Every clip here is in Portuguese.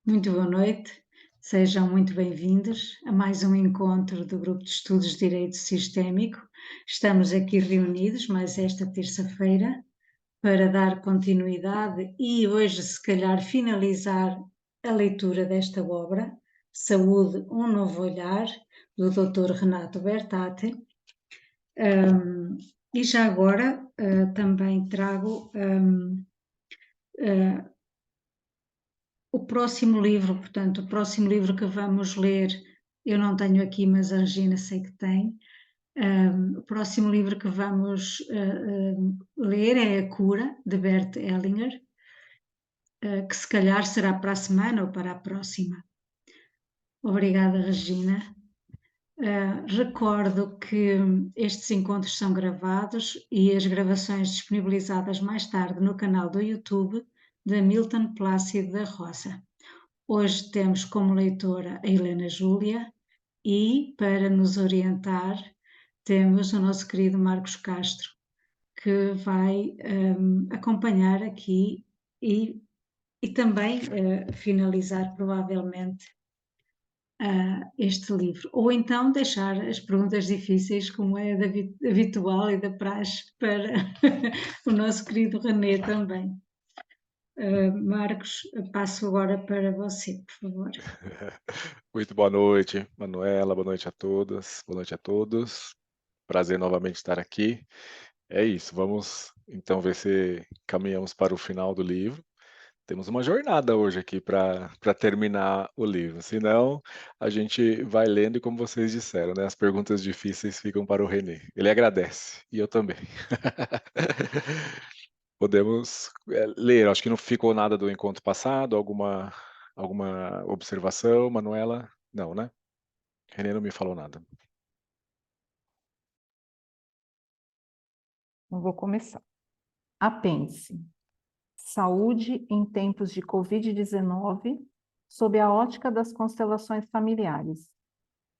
Muito boa noite, sejam muito bem-vindos a mais um encontro do Grupo de Estudos de Direito Sistémico. Estamos aqui reunidos mais esta terça-feira para dar continuidade e hoje, se calhar, finalizar a leitura desta obra, Saúde, um Novo Olhar, do Dr. Renato Bertati. E já agora também trago o próximo livro, portanto, o próximo livro que vamos ler, eu não tenho aqui, mas a Regina sei que tem. O próximo livro que vamos ler é A Cura, de Bert Hellinger, que se calhar será para a semana ou para a próxima. Obrigada, Regina. Recordo que estes encontros são gravados e as gravações disponibilizadas mais tarde no canal do YouTube de Milton Plácido da Rosa. Hoje temos como leitora a Helena Júlia e, para nos orientar, temos o nosso querido Marcos Castro, que vai acompanhar aqui e também finalizar, provavelmente, este livro. Ou então deixar as perguntas difíceis, como é habitual e da praxe, para o nosso querido René também. Marcos, passo agora para você, por favor. Muito boa noite, Manuela, boa noite a todas, boa noite a todos. Prazer novamente estar aqui. É isso, vamos então ver se caminhamos para o final do livro. Temos uma jornada hoje aqui para terminar o livro, senão a gente vai lendo e como vocês disseram, né, as perguntas difíceis ficam para o René. Ele agradece, e eu também. Podemos, ler, acho que não ficou nada do encontro passado, alguma observação, Manuela? Não, né? René não me falou nada. Eu vou começar. Apêndice. Saúde em tempos de Covid-19, sob a ótica das constelações familiares.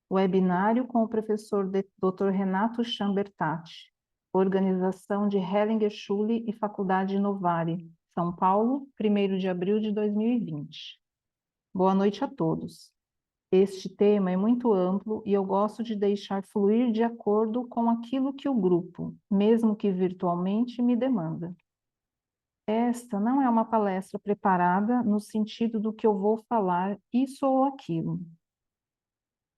Webinário com o professor Dr. Renato Chambertati, organização de Hellinger Schule e Faculdade Novare, São Paulo, 1º de abril de 2020. Boa noite a todos. Este tema é muito amplo e eu gosto de deixar fluir de acordo com aquilo que o grupo, mesmo que virtualmente, me demanda. Esta não é uma palestra preparada no sentido do que eu vou falar isso ou aquilo.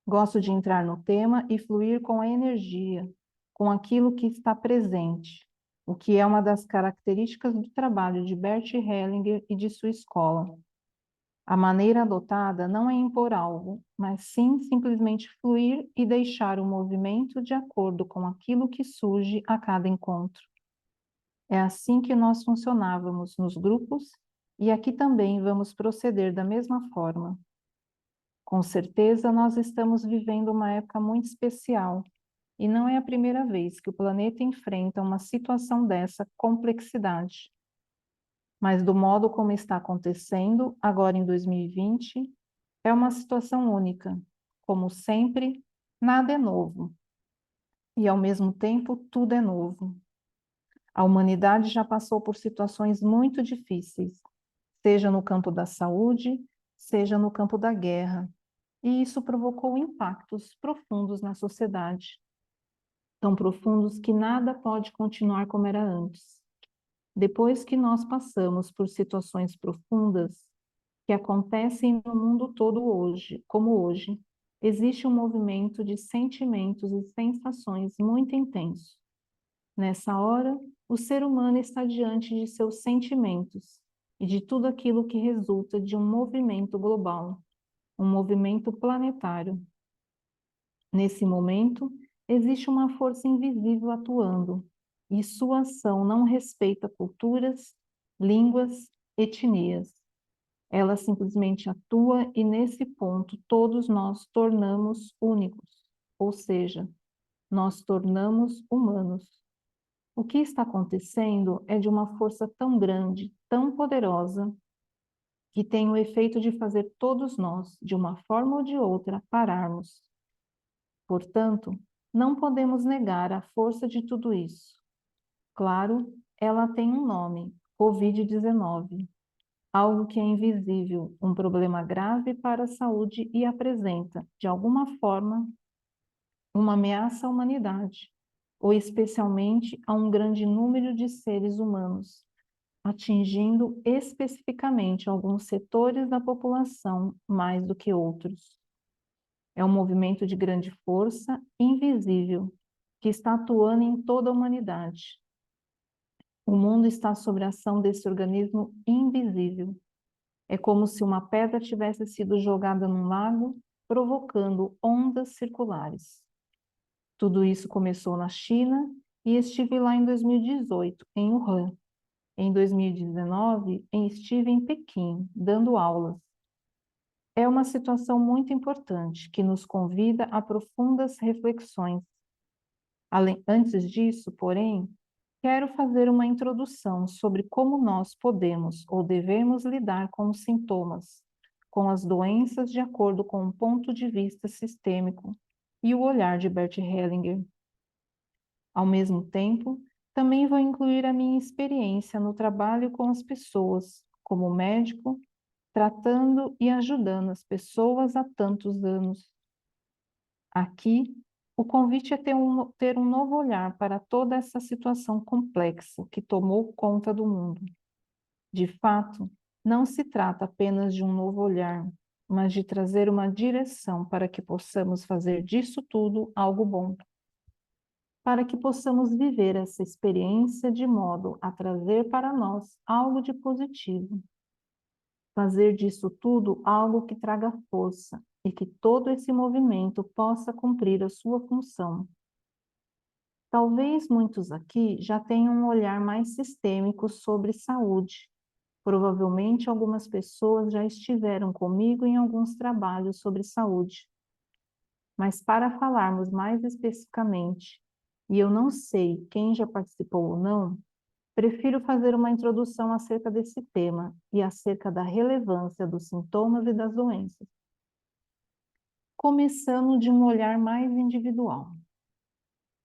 Gosto de entrar no tema e fluir com a energia, com aquilo que está presente, o que é uma das características do trabalho de Bert Hellinger e de sua escola. A maneira adotada não é impor algo, mas sim simplesmente fluir e deixar o movimento de acordo com aquilo que surge a cada encontro. É assim que nós funcionávamos nos grupos e aqui também vamos proceder da mesma forma. Com certeza, nós estamos vivendo uma época muito especial e não é a primeira vez que o planeta enfrenta uma situação dessa complexidade. Mas do modo como está acontecendo, agora em 2020, é uma situação única. Como sempre, nada é novo. E ao mesmo tempo, tudo é novo. A humanidade já passou por situações muito difíceis, seja no campo da saúde, seja no campo da guerra, e isso provocou impactos profundos na sociedade, tão profundos que nada pode continuar como era antes. Depois que nós passamos por situações profundas que acontecem no mundo todo hoje, como hoje, existe um movimento de sentimentos e sensações muito intenso. Nessa hora, o ser humano está diante de seus sentimentos e de tudo aquilo que resulta de um movimento global, um movimento planetário. Nesse momento, existe uma força invisível atuando, e sua ação não respeita culturas, línguas, etnias. Ela simplesmente atua e nesse ponto todos nós tornamos únicos, ou seja, nós tornamos humanos. O que está acontecendo é de uma força tão grande, tão poderosa, que tem o efeito de fazer todos nós, de uma forma ou de outra, pararmos. Portanto, não podemos negar a força de tudo isso. Claro, ela tem um nome, Covid-19. algo que é invisível, um problema grave para a saúde e apresenta, de alguma forma, uma ameaça à humanidade, ou especialmente a um grande número de seres humanos, atingindo especificamente alguns setores da população mais do que outros. É um movimento de grande força, invisível, que está atuando em toda a humanidade. O mundo está sob a ação desse organismo invisível. É como se uma pedra tivesse sido jogada num lago, provocando ondas circulares. Tudo isso começou na China e estive lá em 2018, em Wuhan. Em 2019, estive em Pequim, dando aulas. É uma situação muito importante que nos convida a profundas reflexões. Antes disso, porém, quero fazer uma introdução sobre como nós podemos ou devemos lidar com os sintomas, com as doenças de acordo com um ponto de vista sistêmico e o olhar de Bert Hellinger. Ao mesmo tempo, também vou incluir a minha experiência no trabalho com as pessoas, como médico, tratando e ajudando as pessoas há tantos anos. Aqui, o convite é ter um novo olhar para toda essa situação complexa que tomou conta do mundo. De fato, não se trata apenas de um novo olhar, mas de trazer uma direção para que possamos fazer disso tudo algo bom. Para que possamos viver essa experiência de modo a trazer para nós algo de positivo. Fazer disso tudo algo que traga força e que todo esse movimento possa cumprir a sua função. Talvez muitos aqui já tenham um olhar mais sistêmico sobre saúde. Provavelmente algumas pessoas já estiveram comigo em alguns trabalhos sobre saúde. Mas para falarmos mais especificamente, e eu não sei quem já participou ou não, prefiro fazer uma introdução acerca desse tema e acerca da relevância dos sintomas e das doenças. Começando de um olhar mais individual.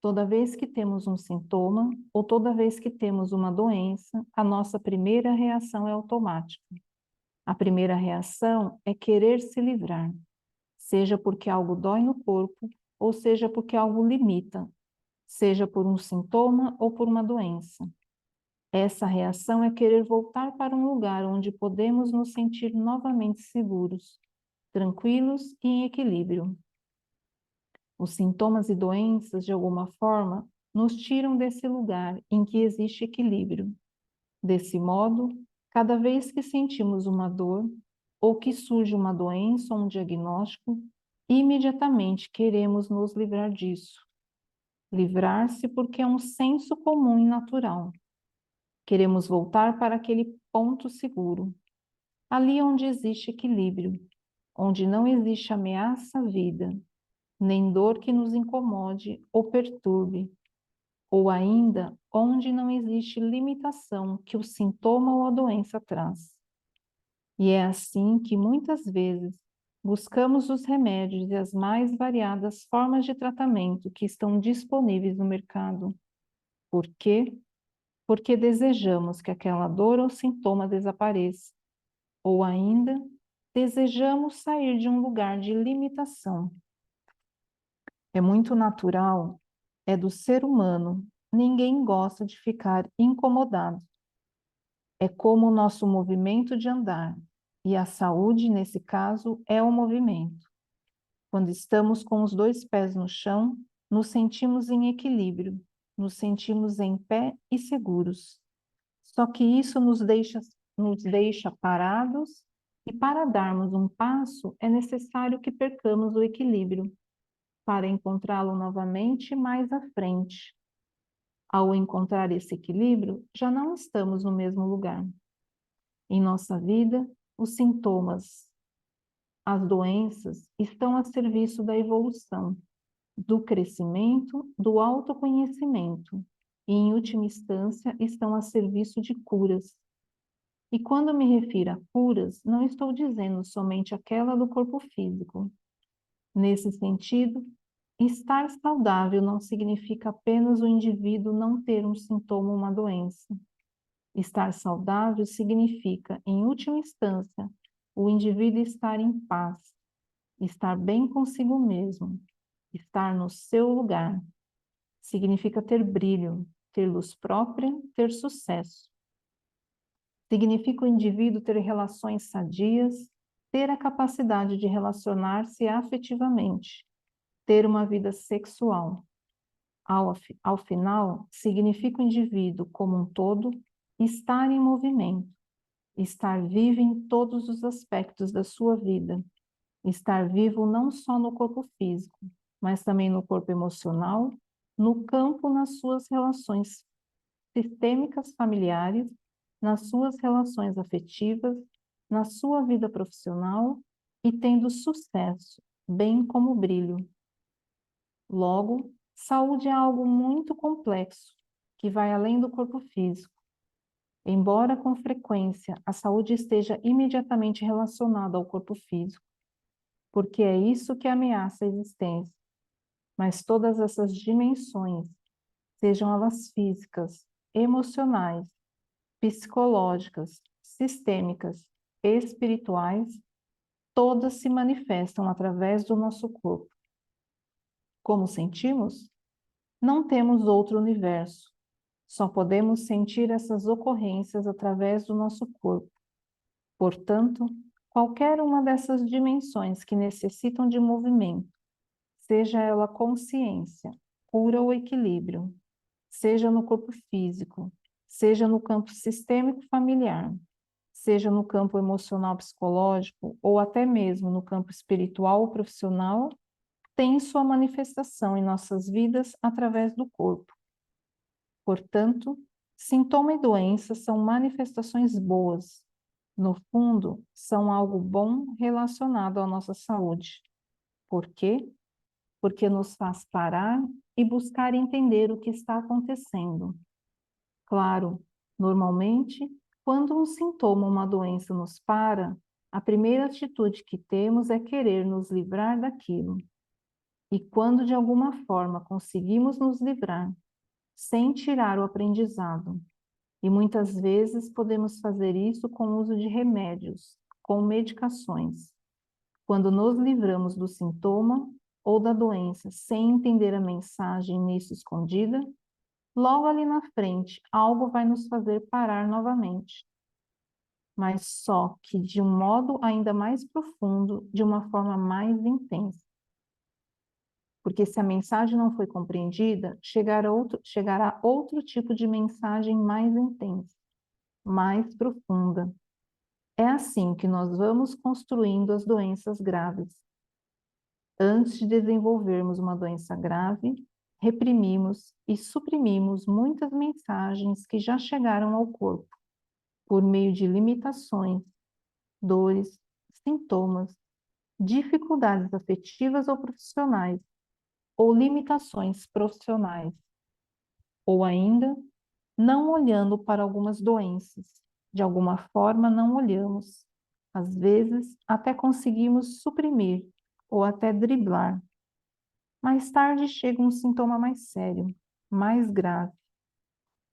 Toda vez que temos um sintoma ou toda vez que temos uma doença, a nossa primeira reação é automática. A primeira reação é querer se livrar, seja porque algo dói no corpo ou seja porque algo limita, seja por um sintoma ou por uma doença. Essa reação é querer voltar para um lugar onde podemos nos sentir novamente seguros, tranquilos e em equilíbrio. Os sintomas e doenças, de alguma forma, nos tiram desse lugar em que existe equilíbrio. Desse modo, cada vez que sentimos uma dor ou que surge uma doença ou um diagnóstico, imediatamente queremos nos livrar disso. Livrar-se porque é um senso comum e natural. Queremos voltar para aquele ponto seguro, ali onde existe equilíbrio, onde não existe ameaça à vida, nem dor que nos incomode ou perturbe, ou ainda onde não existe limitação que o sintoma ou a doença traz. E é assim que muitas vezes buscamos os remédios e as mais variadas formas de tratamento que estão disponíveis no mercado. Por quê? Porque desejamos que aquela dor ou sintoma desapareça, ou ainda desejamos sair de um lugar de limitação. É muito natural, é do ser humano, ninguém gosta de ficar incomodado. É como o nosso movimento de andar, e a saúde, nesse caso, é o movimento. Quando estamos com os dois pés no chão, nos sentimos em equilíbrio, nos sentimos em pé e seguros. Só que isso nos deixa parados, e para darmos um passo é necessário que percamos o equilíbrio, para encontrá-lo novamente mais à frente. Ao encontrar esse equilíbrio, já não estamos no mesmo lugar. Em nossa vida, os sintomas, as doenças estão a serviço da evolução, do crescimento, do autoconhecimento e, em última instância, estão a serviço de curas. E quando me refiro a curas, não estou dizendo somente aquela do corpo físico. Nesse sentido, estar saudável não significa apenas o indivíduo não ter um sintoma ou uma doença. Estar saudável significa, em última instância, o indivíduo estar em paz, estar bem consigo mesmo, estar no seu lugar. Significa ter brilho, ter luz própria, ter sucesso. Significa o indivíduo ter relações sadias, ter a capacidade de relacionar-se afetivamente, ter uma vida sexual. Ao final, significa o indivíduo como um todo estar em movimento, estar vivo em todos os aspectos da sua vida, estar vivo não só no corpo físico, mas também no corpo emocional, no campo, nas suas relações sistêmicas familiares, nas suas relações afetivas, na sua vida profissional e tendo sucesso, bem como brilho. Logo, saúde é algo muito complexo, que vai além do corpo físico. Embora com frequência a saúde esteja imediatamente relacionada ao corpo físico, porque é isso que ameaça a existência, mas todas essas dimensões, sejam elas físicas, emocionais, psicológicas, sistêmicas, espirituais, todas se manifestam através do nosso corpo. Como sentimos? Não temos outro universo. Só podemos sentir essas ocorrências através do nosso corpo. Portanto, qualquer uma dessas dimensões que necessitam de movimento, seja ela consciência, cura ou equilíbrio, seja no corpo físico, seja no campo sistêmico familiar, seja no campo emocional psicológico ou até mesmo no campo espiritual ou profissional, tem sua manifestação em nossas vidas através do corpo. Portanto, sintoma e doença são manifestações boas. No fundo, são algo bom relacionado à nossa saúde. Por quê? Porque nos faz parar e buscar entender o que está acontecendo. Claro, normalmente, quando um sintoma ou uma doença nos para, a primeira atitude que temos é querer nos livrar daquilo. E quando de alguma forma conseguimos nos livrar, sem tirar o aprendizado, e muitas vezes podemos fazer isso com o uso de remédios, com medicações. Quando nos livramos do sintoma ou da doença sem entender a mensagem nisso escondida, logo ali na frente, algo vai nos fazer parar novamente. Mas só que de um modo ainda mais profundo, de uma forma mais intensa. Porque se a mensagem não foi compreendida, chegará outro tipo de mensagem mais intensa, mais profunda. É assim que nós vamos construindo as doenças graves. Antes de desenvolvermos uma doença grave, reprimimos e suprimimos muitas mensagens que já chegaram ao corpo, por meio de limitações, dores, sintomas, dificuldades afetivas ou profissionais, ou limitações profissionais, ou ainda não olhando para algumas doenças. De alguma forma não olhamos. Às vezes até conseguimos suprimir ou até driblar. Mais tarde chega um sintoma mais sério, mais grave.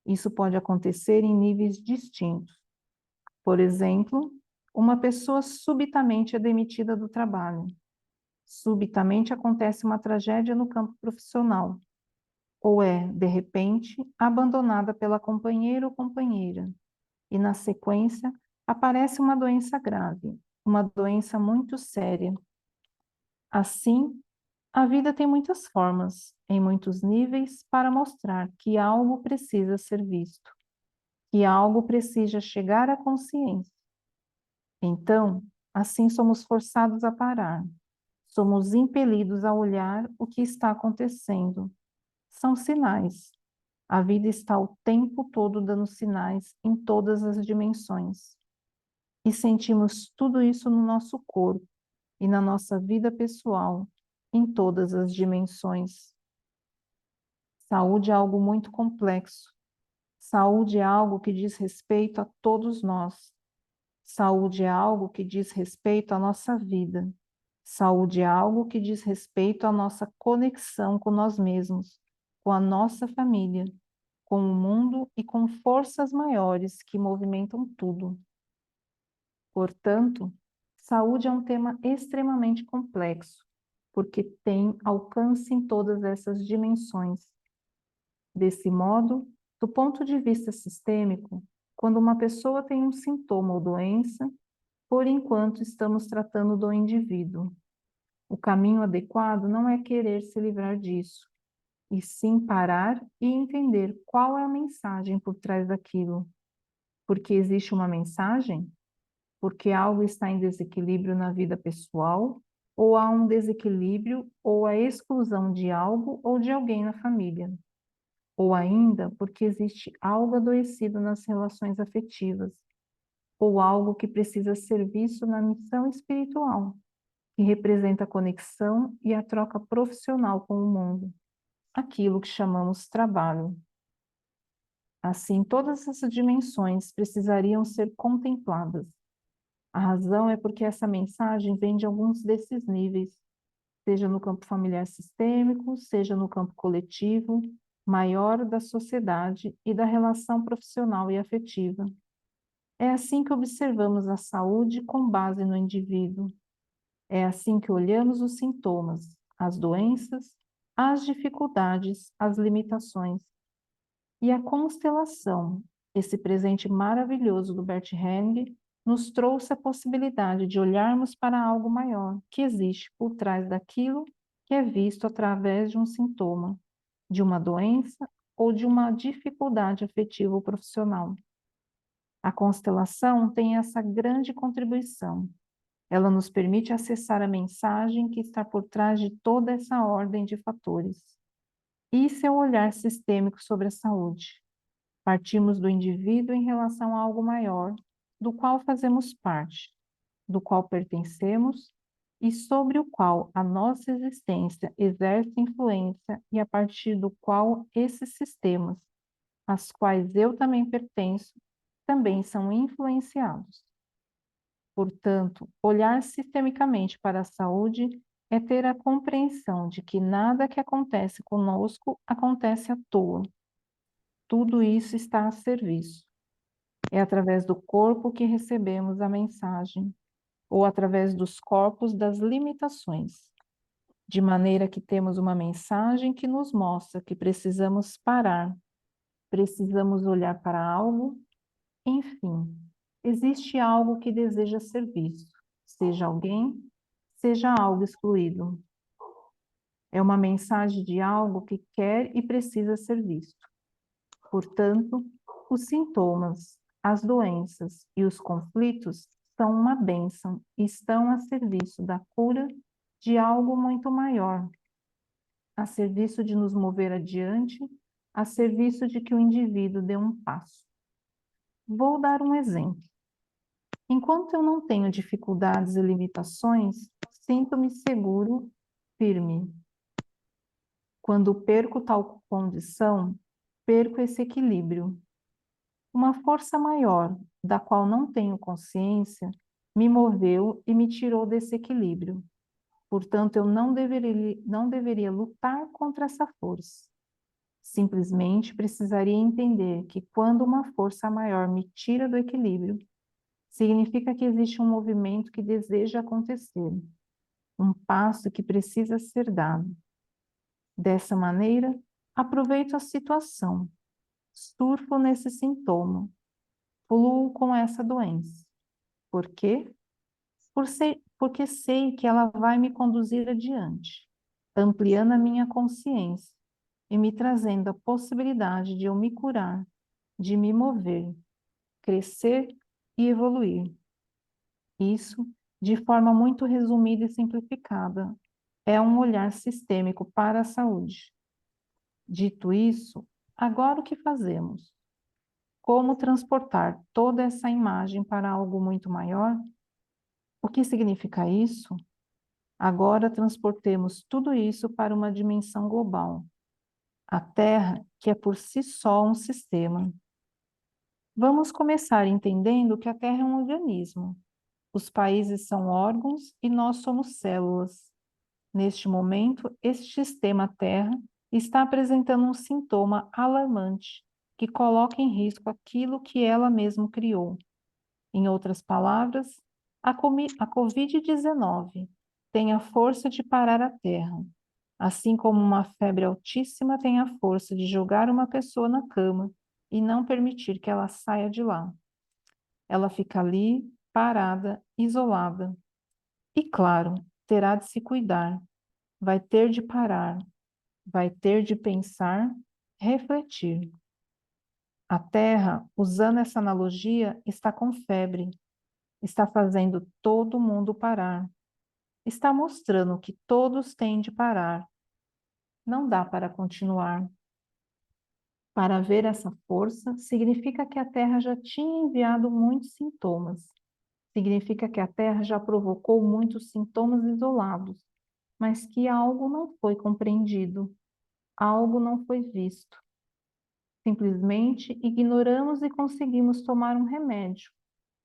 Isso pode acontecer em níveis distintos. Por exemplo, uma pessoa subitamente é demitida do trabalho. Subitamente acontece uma tragédia no campo profissional. Ou é, de repente, abandonada pela companheira ou companheira. E, na sequência, aparece uma doença grave, uma doença muito séria. Assim, a vida tem muitas formas, em muitos níveis, para mostrar que algo precisa ser visto, que algo precisa chegar à consciência. Então, assim somos forçados a parar, somos impelidos a olhar o que está acontecendo. São sinais. A vida está o tempo todo dando sinais em todas as dimensões. E sentimos tudo isso no nosso corpo e na nossa vida pessoal, em todas as dimensões. Saúde é algo muito complexo. Saúde é algo que diz respeito a todos nós. Saúde é algo que diz respeito à nossa vida. Saúde é algo que diz respeito à nossa conexão com nós mesmos, com a nossa família, com o mundo e com forças maiores que movimentam tudo. Portanto, saúde é um tema extremamente complexo, porque tem alcance em todas essas dimensões. Desse modo, do ponto de vista sistêmico, quando uma pessoa tem um sintoma ou doença, por enquanto estamos tratando do indivíduo. O caminho adequado não é querer se livrar disso, e sim parar e entender qual é a mensagem por trás daquilo. Porque existe uma mensagem? Porque algo está em desequilíbrio na vida pessoal, ou há um desequilíbrio ou a exclusão de algo ou de alguém na família. Ou ainda porque existe algo adoecido nas relações afetivas, ou algo que precisa ser visto na missão espiritual, que representa a conexão e a troca profissional com o mundo, aquilo que chamamos trabalho. Assim, todas essas dimensões precisariam ser contempladas. A razão é porque essa mensagem vem de alguns desses níveis, seja no campo familiar sistêmico, seja no campo coletivo, maior da sociedade e da relação profissional e afetiva. É assim que observamos a saúde com base no indivíduo. É assim que olhamos os sintomas, as doenças, as dificuldades, as limitações. E a constelação, esse presente maravilhoso do Bert Helling, nos trouxe a possibilidade de olharmos para algo maior que existe por trás daquilo que é visto através de um sintoma, de uma doença ou de uma dificuldade afetiva ou profissional. A constelação tem essa grande contribuição. Ela nos permite acessar a mensagem que está por trás de toda essa ordem de fatores. Isso é o olhar sistêmico sobre a saúde. Partimos do indivíduo em relação a algo maior, do qual fazemos parte, do qual pertencemos e sobre o qual a nossa existência exerce influência e a partir do qual esses sistemas, às quais eu também pertenço, também são influenciados. Portanto, olhar sistemicamente para a saúde é ter a compreensão de que nada que acontece conosco acontece à toa. Tudo isso está a serviço. É através do corpo que recebemos a mensagem, ou através dos corpos das limitações, de maneira que temos uma mensagem que nos mostra que precisamos parar, precisamos olhar para algo, enfim, existe algo que deseja ser visto, seja alguém, seja algo excluído. É uma mensagem de algo que quer e precisa ser visto. Portanto, os sintomas, as doenças e os conflitos são uma bênção e estão a serviço da cura de algo muito maior, a serviço de nos mover adiante, a serviço de que o indivíduo dê um passo. Vou dar um exemplo. Enquanto eu não tenho dificuldades e limitações, sinto-me seguro, firme. Quando perco tal condição, perco esse equilíbrio. Uma força maior, da qual não tenho consciência, me moveu e me tirou desse equilíbrio. Portanto, eu não deveria lutar contra essa força. Simplesmente precisaria entender que quando uma força maior me tira do equilíbrio, significa que existe um movimento que deseja acontecer, um passo que precisa ser dado. Dessa maneira, aproveito a situação, surfo nesse sintoma, fluo com essa doença. Por quê? Porque sei que ela vai me conduzir adiante, ampliando a minha consciência e me trazendo a possibilidade de eu me curar, de me mover, crescer e evoluir. Isso, de forma muito resumida e simplificada, é um olhar sistêmico para a saúde. Dito isso, agora o que fazemos? Como transportar toda essa imagem para algo muito maior? O que significa isso? Agora transportemos tudo isso para uma dimensão global. A Terra, que é por si só um sistema. Vamos começar entendendo que a Terra é um organismo. Os países são órgãos e nós somos células. Neste momento, este sistema Terra está apresentando um sintoma alarmante que coloca em risco aquilo que ela mesma criou. Em outras palavras, a Covid-19 tem a força de parar a Terra, assim como uma febre altíssima tem a força de jogar uma pessoa na cama e não permitir que ela saia de lá. Ela fica ali, parada, isolada. E claro, terá de se cuidar, vai ter de parar, vai ter de pensar, refletir. A Terra, usando essa analogia, está com febre, está fazendo todo mundo parar, está mostrando que todos têm de parar. Não dá para continuar. Para ver essa força, significa que a Terra já tinha enviado muitos sintomas. Significa que a Terra já provocou muitos sintomas isolados, mas que algo não foi compreendido, algo não foi visto. Simplesmente ignoramos e conseguimos tomar um remédio,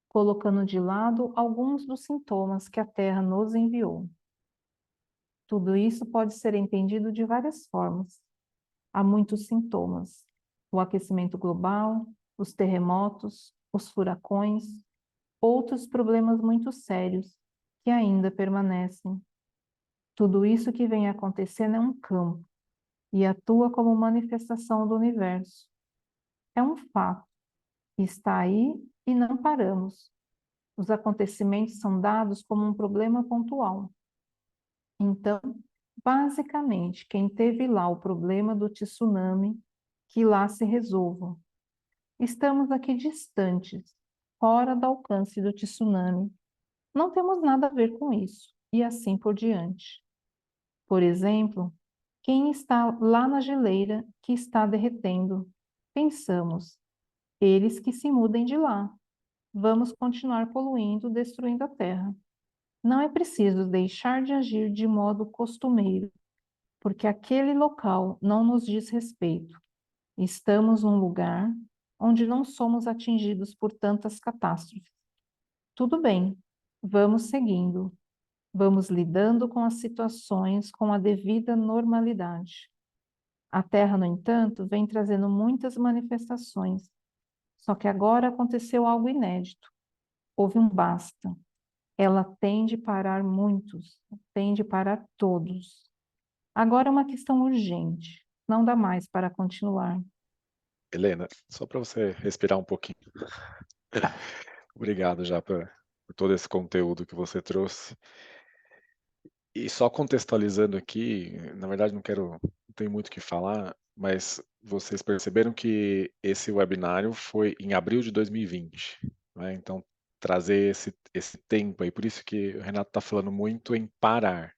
colocando de lado alguns dos sintomas que a Terra nos enviou. Tudo isso pode ser entendido de várias formas. Há muitos sintomas: o aquecimento global, os terremotos, os furacões, outros problemas muito sérios que ainda permanecem. Tudo isso que vem acontecendo é um campo e atua como manifestação do universo. É um fato, está aí e não paramos. Os acontecimentos são dados como um problema pontual. Então, basicamente, quem teve lá o problema do tsunami, que lá se resolva. Estamos aqui distantes, fora do alcance do tsunami. Não temos nada a ver com isso, e assim por diante. Por exemplo, quem está lá na geleira que está derretendo? Pensamos, eles que se mudem de lá. Vamos continuar poluindo, destruindo a Terra. Não é preciso deixar de agir de modo costumeiro, porque aquele local não nos diz respeito. Estamos num lugar onde não somos atingidos por tantas catástrofes. Tudo bem, vamos seguindo, vamos lidando com as situações com a devida normalidade. A Terra, no entanto, vem trazendo muitas manifestações, só que agora aconteceu algo inédito. Houve um basta. Ela tem de parar muitos, tem de parar todos. Agora é uma questão urgente, não dá mais para continuar. Helena, só para você respirar um pouquinho. Tá. Obrigado já por todo esse conteúdo que você trouxe. E só contextualizando aqui, na verdade não tenho muito o que falar, mas vocês perceberam que esse webinário foi em abril de 2020, né? Então trazer esse tempo aí, por isso que o Renato está falando muito em parar,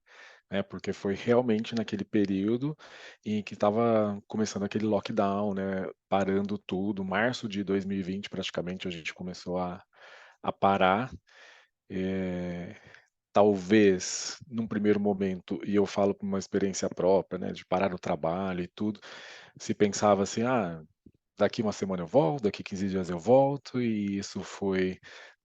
né? Porque foi realmente naquele período em que estava começando aquele lockdown, né? Parando tudo, março de 2020 praticamente a gente começou a parar. eh, Talvez, num primeiro momento, e eu falo por uma experiência própria, né, de parar o trabalho e tudo, se pensava assim: "Ah, daqui uma semana eu volto, daqui 15 dias eu volto", e isso foi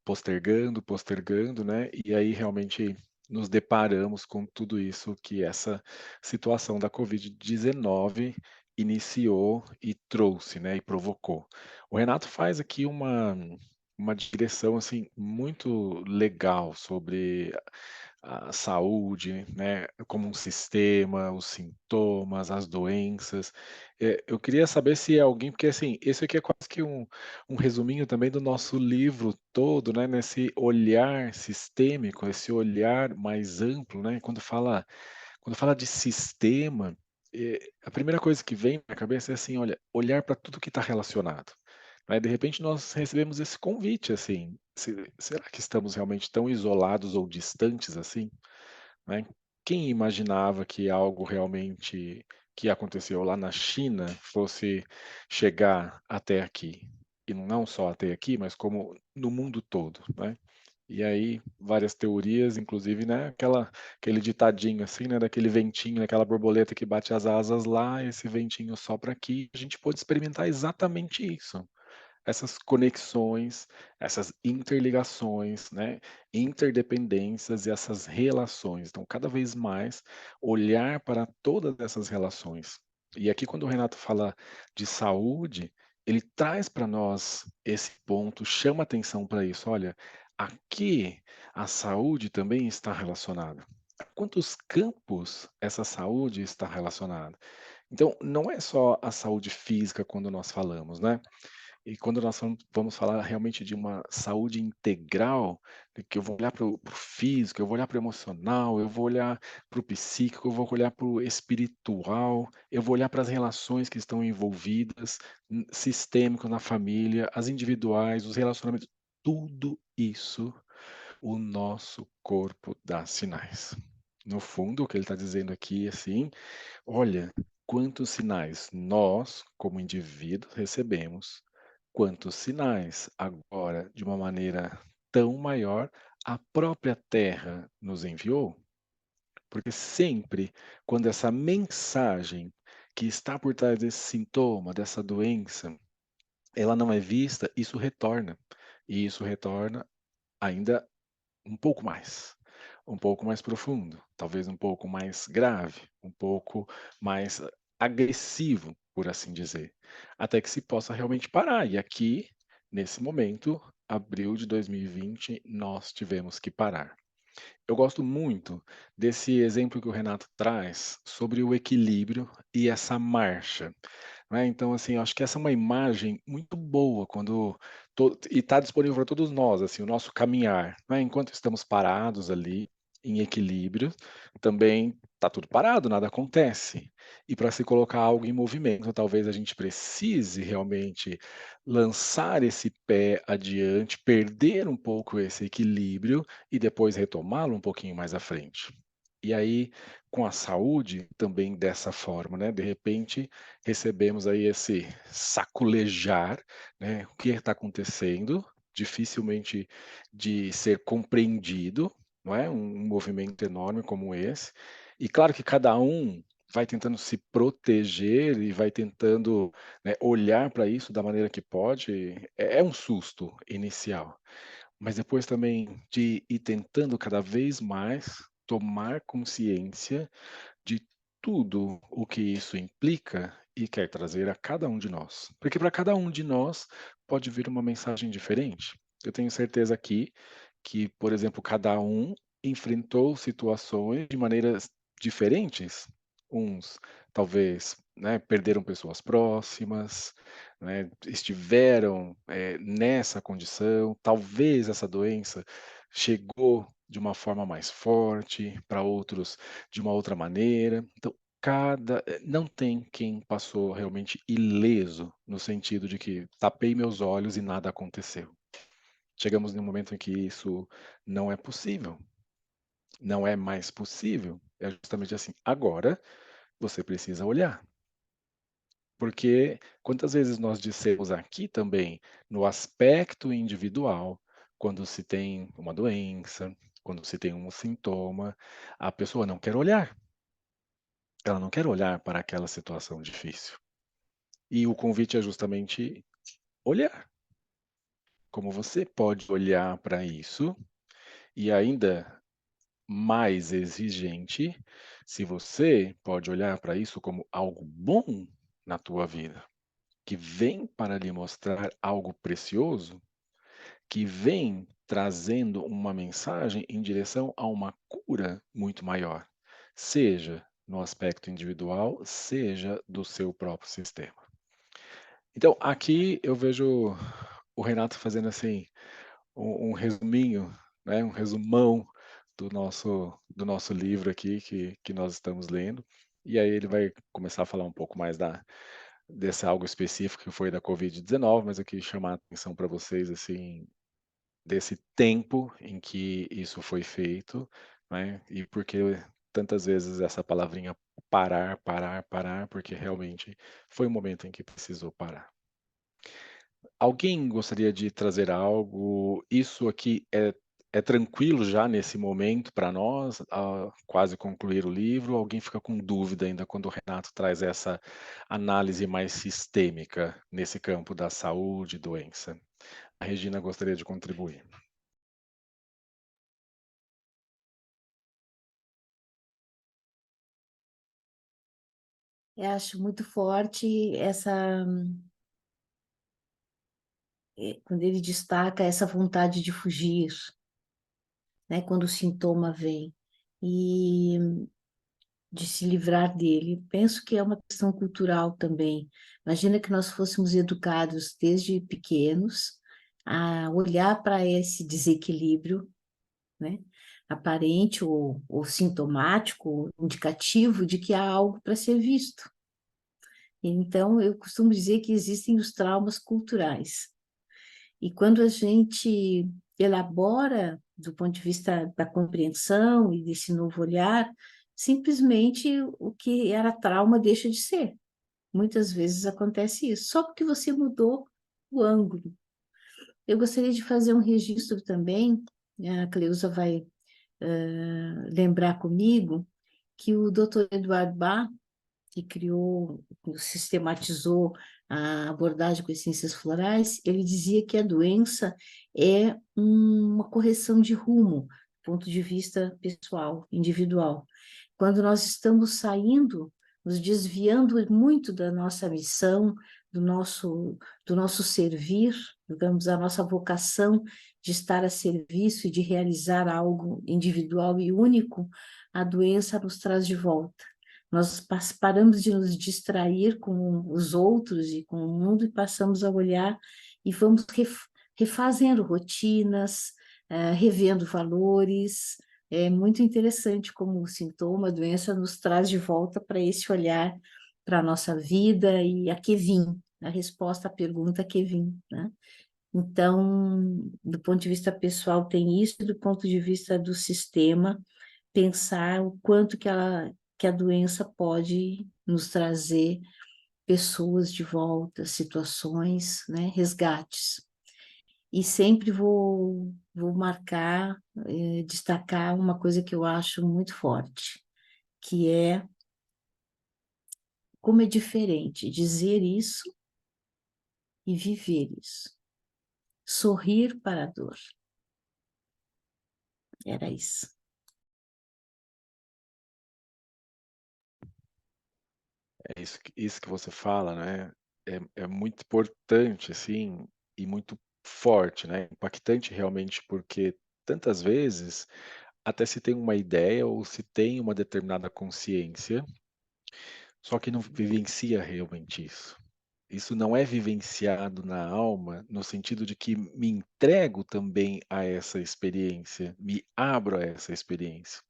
postergando, postergando, né, e aí realmente nos deparamos com tudo isso que essa situação da Covid-19 iniciou e trouxe, né, e provocou. O Renato faz aqui uma direção, assim, muito legal sobre a saúde, né, como um sistema, os sintomas, as doenças. Eu queria saber se é alguém porque, assim, esse aqui é quase que um resuminho também do nosso livro todo, né, nesse olhar sistêmico, esse olhar mais amplo, né, quando fala de sistema, a primeira coisa que vem na cabeça é assim, olha, olhar para tudo que está relacionado, né, de repente nós recebemos esse convite, assim, será que estamos realmente tão isolados ou distantes assim, né? Quem imaginava que algo realmente que aconteceu lá na China fosse chegar até aqui? E não só até aqui, mas como no mundo todo, né? E aí, várias teorias, inclusive, né, aquele ditadinho assim, né, daquele ventinho, daquela borboleta que bate as asas lá, esse ventinho sopra aqui, a gente pôde experimentar exatamente isso. Essas conexões, essas interligações, né, interdependências e essas relações. Então, cada vez mais olhar para todas essas relações. E aqui, quando o Renato fala de saúde, ele traz para nós esse ponto, chama atenção para isso. Olha, aqui a saúde também está relacionada. A quantos campos essa saúde está relacionada? Então, não é só a saúde física quando nós falamos, né? E quando nós vamos falar realmente de uma saúde integral, de que eu vou olhar para o físico, eu vou olhar para o emocional, eu vou olhar para o psíquico, eu vou olhar para o espiritual, eu vou olhar para as relações que estão envolvidas, sistêmico na família, as individuais, os relacionamentos, tudo isso o nosso corpo dá sinais. No fundo, o que ele está dizendo aqui, assim, olha, quantos sinais nós, como indivíduos, recebemos, quantos sinais agora, de uma maneira tão maior, a própria Terra nos enviou, porque sempre quando essa mensagem que está por trás desse sintoma, dessa doença, ela não é vista, isso retorna. E isso retorna ainda um pouco mais profundo, talvez um pouco mais grave, um pouco mais agressivo, por assim dizer, até que se possa realmente parar. E aqui, nesse momento, abril de 2020, nós tivemos que parar. Eu gosto muito desse exemplo que o Renato traz sobre o equilíbrio e essa marcha, né. Então, assim, eu acho que essa é uma imagem muito boa quando e está disponível para todos nós, assim, o nosso caminhar, né, enquanto estamos parados ali, em equilíbrio, também está tudo parado, nada acontece. E para se colocar algo em movimento, talvez a gente precise realmente lançar esse pé adiante, perder um pouco esse equilíbrio e depois retomá-lo um pouquinho mais à frente. E aí, com a saúde também dessa forma, né, de repente recebemos aí esse saculejar, né, o que está acontecendo, dificilmente de ser compreendido, não é, um movimento enorme como esse. E claro que cada um vai tentando se proteger e vai tentando, né, olhar para isso da maneira que pode. É um susto inicial. Mas depois também de ir tentando cada vez mais tomar consciência de tudo o que isso implica e quer trazer a cada um de nós. Porque para cada um de nós pode vir uma mensagem diferente. Eu tenho certeza aqui que, por exemplo, cada um enfrentou situações de maneiras diferentes. Uns talvez, né, perderam pessoas próximas, né, estiveram nessa condição. Talvez essa doença chegou de uma forma mais forte, para outros de uma outra maneira. Então, não tem quem passou realmente ileso, no sentido de que tapei meus olhos e nada aconteceu. Chegamos num momento em que isso não é possível, não é mais possível. É justamente assim, agora você precisa olhar, porque quantas vezes nós dissemos aqui também, no aspecto individual, quando se tem uma doença, quando se tem um sintoma, a pessoa não quer olhar, ela não quer olhar para aquela situação difícil. E o convite é justamente olhar. Como você pode olhar para isso e ainda mais exigente, se você pode olhar para isso como algo bom na tua vida, que vem para lhe mostrar algo precioso, que vem trazendo uma mensagem em direção a uma cura muito maior, seja no aspecto individual, seja do seu próprio sistema. Então, aqui eu vejo o Renato fazendo assim um resuminho, né, um resumão do nosso livro aqui que nós estamos lendo, e aí ele vai começar a falar um pouco mais desse algo específico que foi da Covid-19, mas eu queria chamar a atenção para vocês, assim, desse tempo em que isso foi feito, né, e porque tantas vezes essa palavrinha parar, parar, parar, porque realmente foi um momento em que precisou parar. Alguém gostaria de trazer algo? Isso aqui é tranquilo já nesse momento para nós, quase concluir o livro? Alguém fica com dúvida ainda quando o Renato traz essa análise mais sistêmica nesse campo da saúde e doença? A Regina gostaria de contribuir. Eu acho muito forte essa quando ele destaca essa vontade de fugir, né, quando o sintoma vem, e de se livrar dele. Penso que é uma questão cultural também. Imagina que nós fôssemos educados desde pequenos a olhar para esse desequilíbrio, né, aparente ou sintomático, ou indicativo de que há algo para ser visto. Então, eu costumo dizer que existem os traumas culturais. E quando a gente elabora, do ponto de vista da compreensão e desse novo olhar, simplesmente o que era trauma deixa de ser. Muitas vezes acontece isso, só porque você mudou o ângulo. Eu gostaria de fazer um registro também, a Cleusa vai lembrar comigo, que o Dr. Eduardo Bach, que criou, sistematizou a abordagem com as ciências florais, ele dizia que a doença é uma correção de rumo, do ponto de vista pessoal, individual. Quando nós estamos saindo, nos desviando muito da nossa missão, do nosso servir, digamos, a nossa vocação de estar a serviço e de realizar algo individual e único, a doença nos traz de volta. Nós paramos de nos distrair com os outros e com o mundo e passamos a olhar e vamos refazendo rotinas, revendo valores. É muito interessante como o sintoma, a doença nos traz de volta para esse olhar para a nossa vida e a que vim, a resposta à pergunta que vim, né? Então, do ponto de vista pessoal tem isso, e do ponto de vista do sistema, pensar o quanto que a doença pode nos trazer pessoas de volta, situações, né, resgates. E sempre vou marcar, destacar uma coisa que eu acho muito forte, que é como é diferente dizer isso e viver isso. Sorrir para a dor. Era isso. É isso que você fala, né? É muito importante, assim, e muito forte, né? Impactante realmente, porque tantas vezes até se tem uma ideia ou se tem uma determinada consciência, só que não vivencia realmente isso. Isso não é vivenciado na alma, no sentido de que me entrego também a essa experiência, me abro a essa experiência.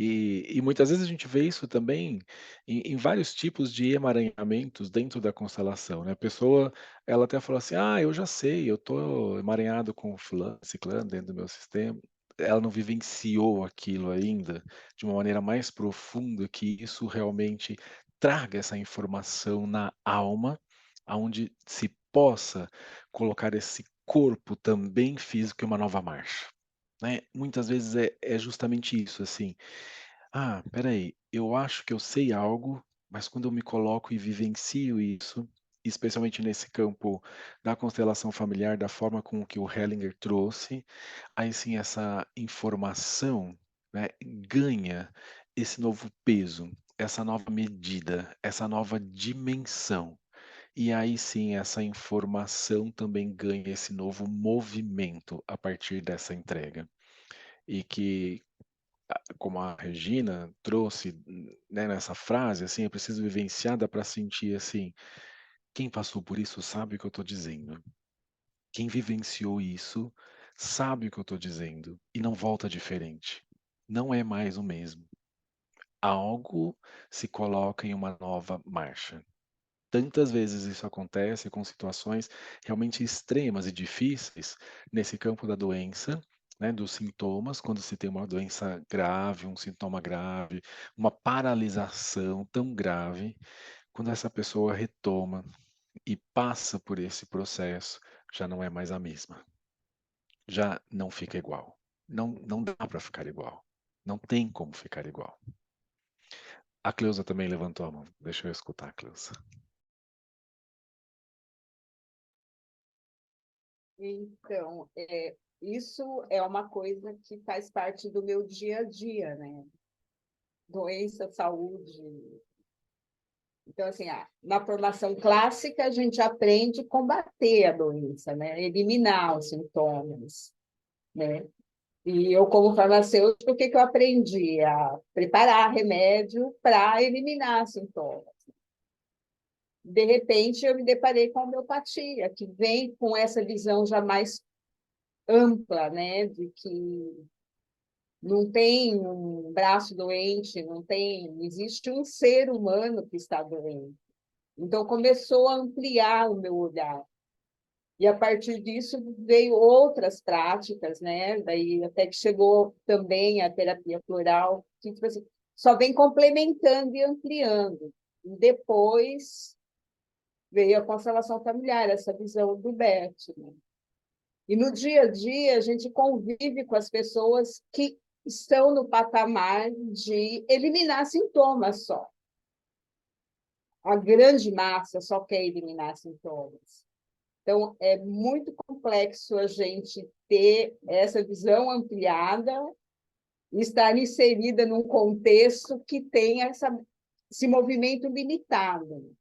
E muitas vezes a gente vê isso também em vários tipos de emaranhamentos dentro da constelação, né. A pessoa, ela até falou assim: "Ah, eu já sei, eu tô emaranhado com fulano, ciclano dentro do meu sistema". Ela não vivenciou aquilo ainda de uma maneira mais profunda, que isso realmente traga essa informação na alma, aonde se possa colocar esse corpo também físico em uma nova marcha, né. Muitas vezes é justamente isso, assim: "Ah, espera aí, eu acho que eu sei algo, mas quando eu me coloco e vivencio isso, especialmente nesse campo da constelação familiar, da forma com que o Hellinger trouxe, aí sim essa informação, né, ganha esse novo peso, essa nova medida, essa nova dimensão. E aí sim essa informação também ganha esse novo movimento a partir dessa entrega. E que, como a Regina trouxe, né, nessa frase, assim, é preciso vivenciar, dá para sentir, assim, quem passou por isso sabe o que eu estou dizendo. Quem vivenciou isso sabe o que eu estou dizendo e não volta diferente. Não é mais o mesmo. Algo se coloca em uma nova marcha. Tantas vezes isso acontece com situações realmente extremas e difíceis nesse campo da doença, né, dos sintomas, quando se tem uma doença grave, um sintoma grave, uma paralisação tão grave, quando essa pessoa retoma e passa por esse processo, já não é mais a mesma. Já não fica igual. Não dá para ficar igual. Não tem como ficar igual. A Cleusa também levantou a mão. Deixa eu escutar, Cleusa. Então, isso é uma coisa que faz parte do meu dia a dia, né? Doença, saúde, Então, assim, na formação clássica, a gente aprende a combater a doença, né? Eliminar os sintomas, né? E eu, como farmacêutica, o que eu aprendi? A preparar remédio para eliminar sintomas. De repente, eu me deparei com a homeopatia, que vem com essa visão já mais ampla, né? De que não tem um braço doente, não tem, existe um ser humano que está doente. Então, começou a ampliar o meu olhar. E, a partir disso, veio outras práticas, né? Daí, até que chegou também a terapia floral, que tipo assim, só vem complementando e ampliando. E depois veio a constelação familiar, essa visão do Bert, né? E no dia a dia, a gente convive com as pessoas que estão no patamar de eliminar sintomas só. A grande massa só quer eliminar sintomas. Então, é muito complexo a gente ter essa visão ampliada e estar inserida num contexto que tem esse movimento limitado.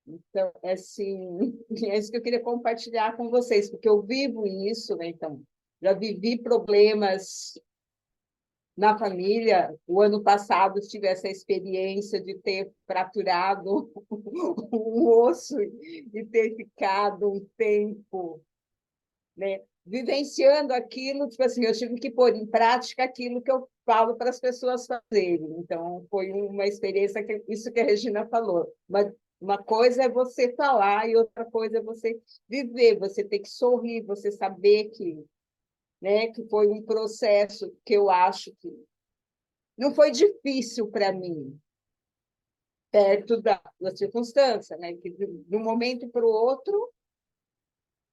Então, assim, é isso que eu queria compartilhar com vocês, porque eu vivo isso, né? Então, já vivi problemas na família. O ano passado tive essa experiência de ter fraturado um osso e ter ficado um tempo, né, vivenciando aquilo, tipo assim, eu tive que pôr em prática aquilo que eu falo para as pessoas fazerem. Então, foi uma experiência, isso que a Regina falou. Uma coisa é você falar e outra coisa é você viver, você ter que sorrir, você saber que, né, que foi um processo que eu acho que não foi difícil para mim, perto da circunstância, né? Que de um momento para o outro,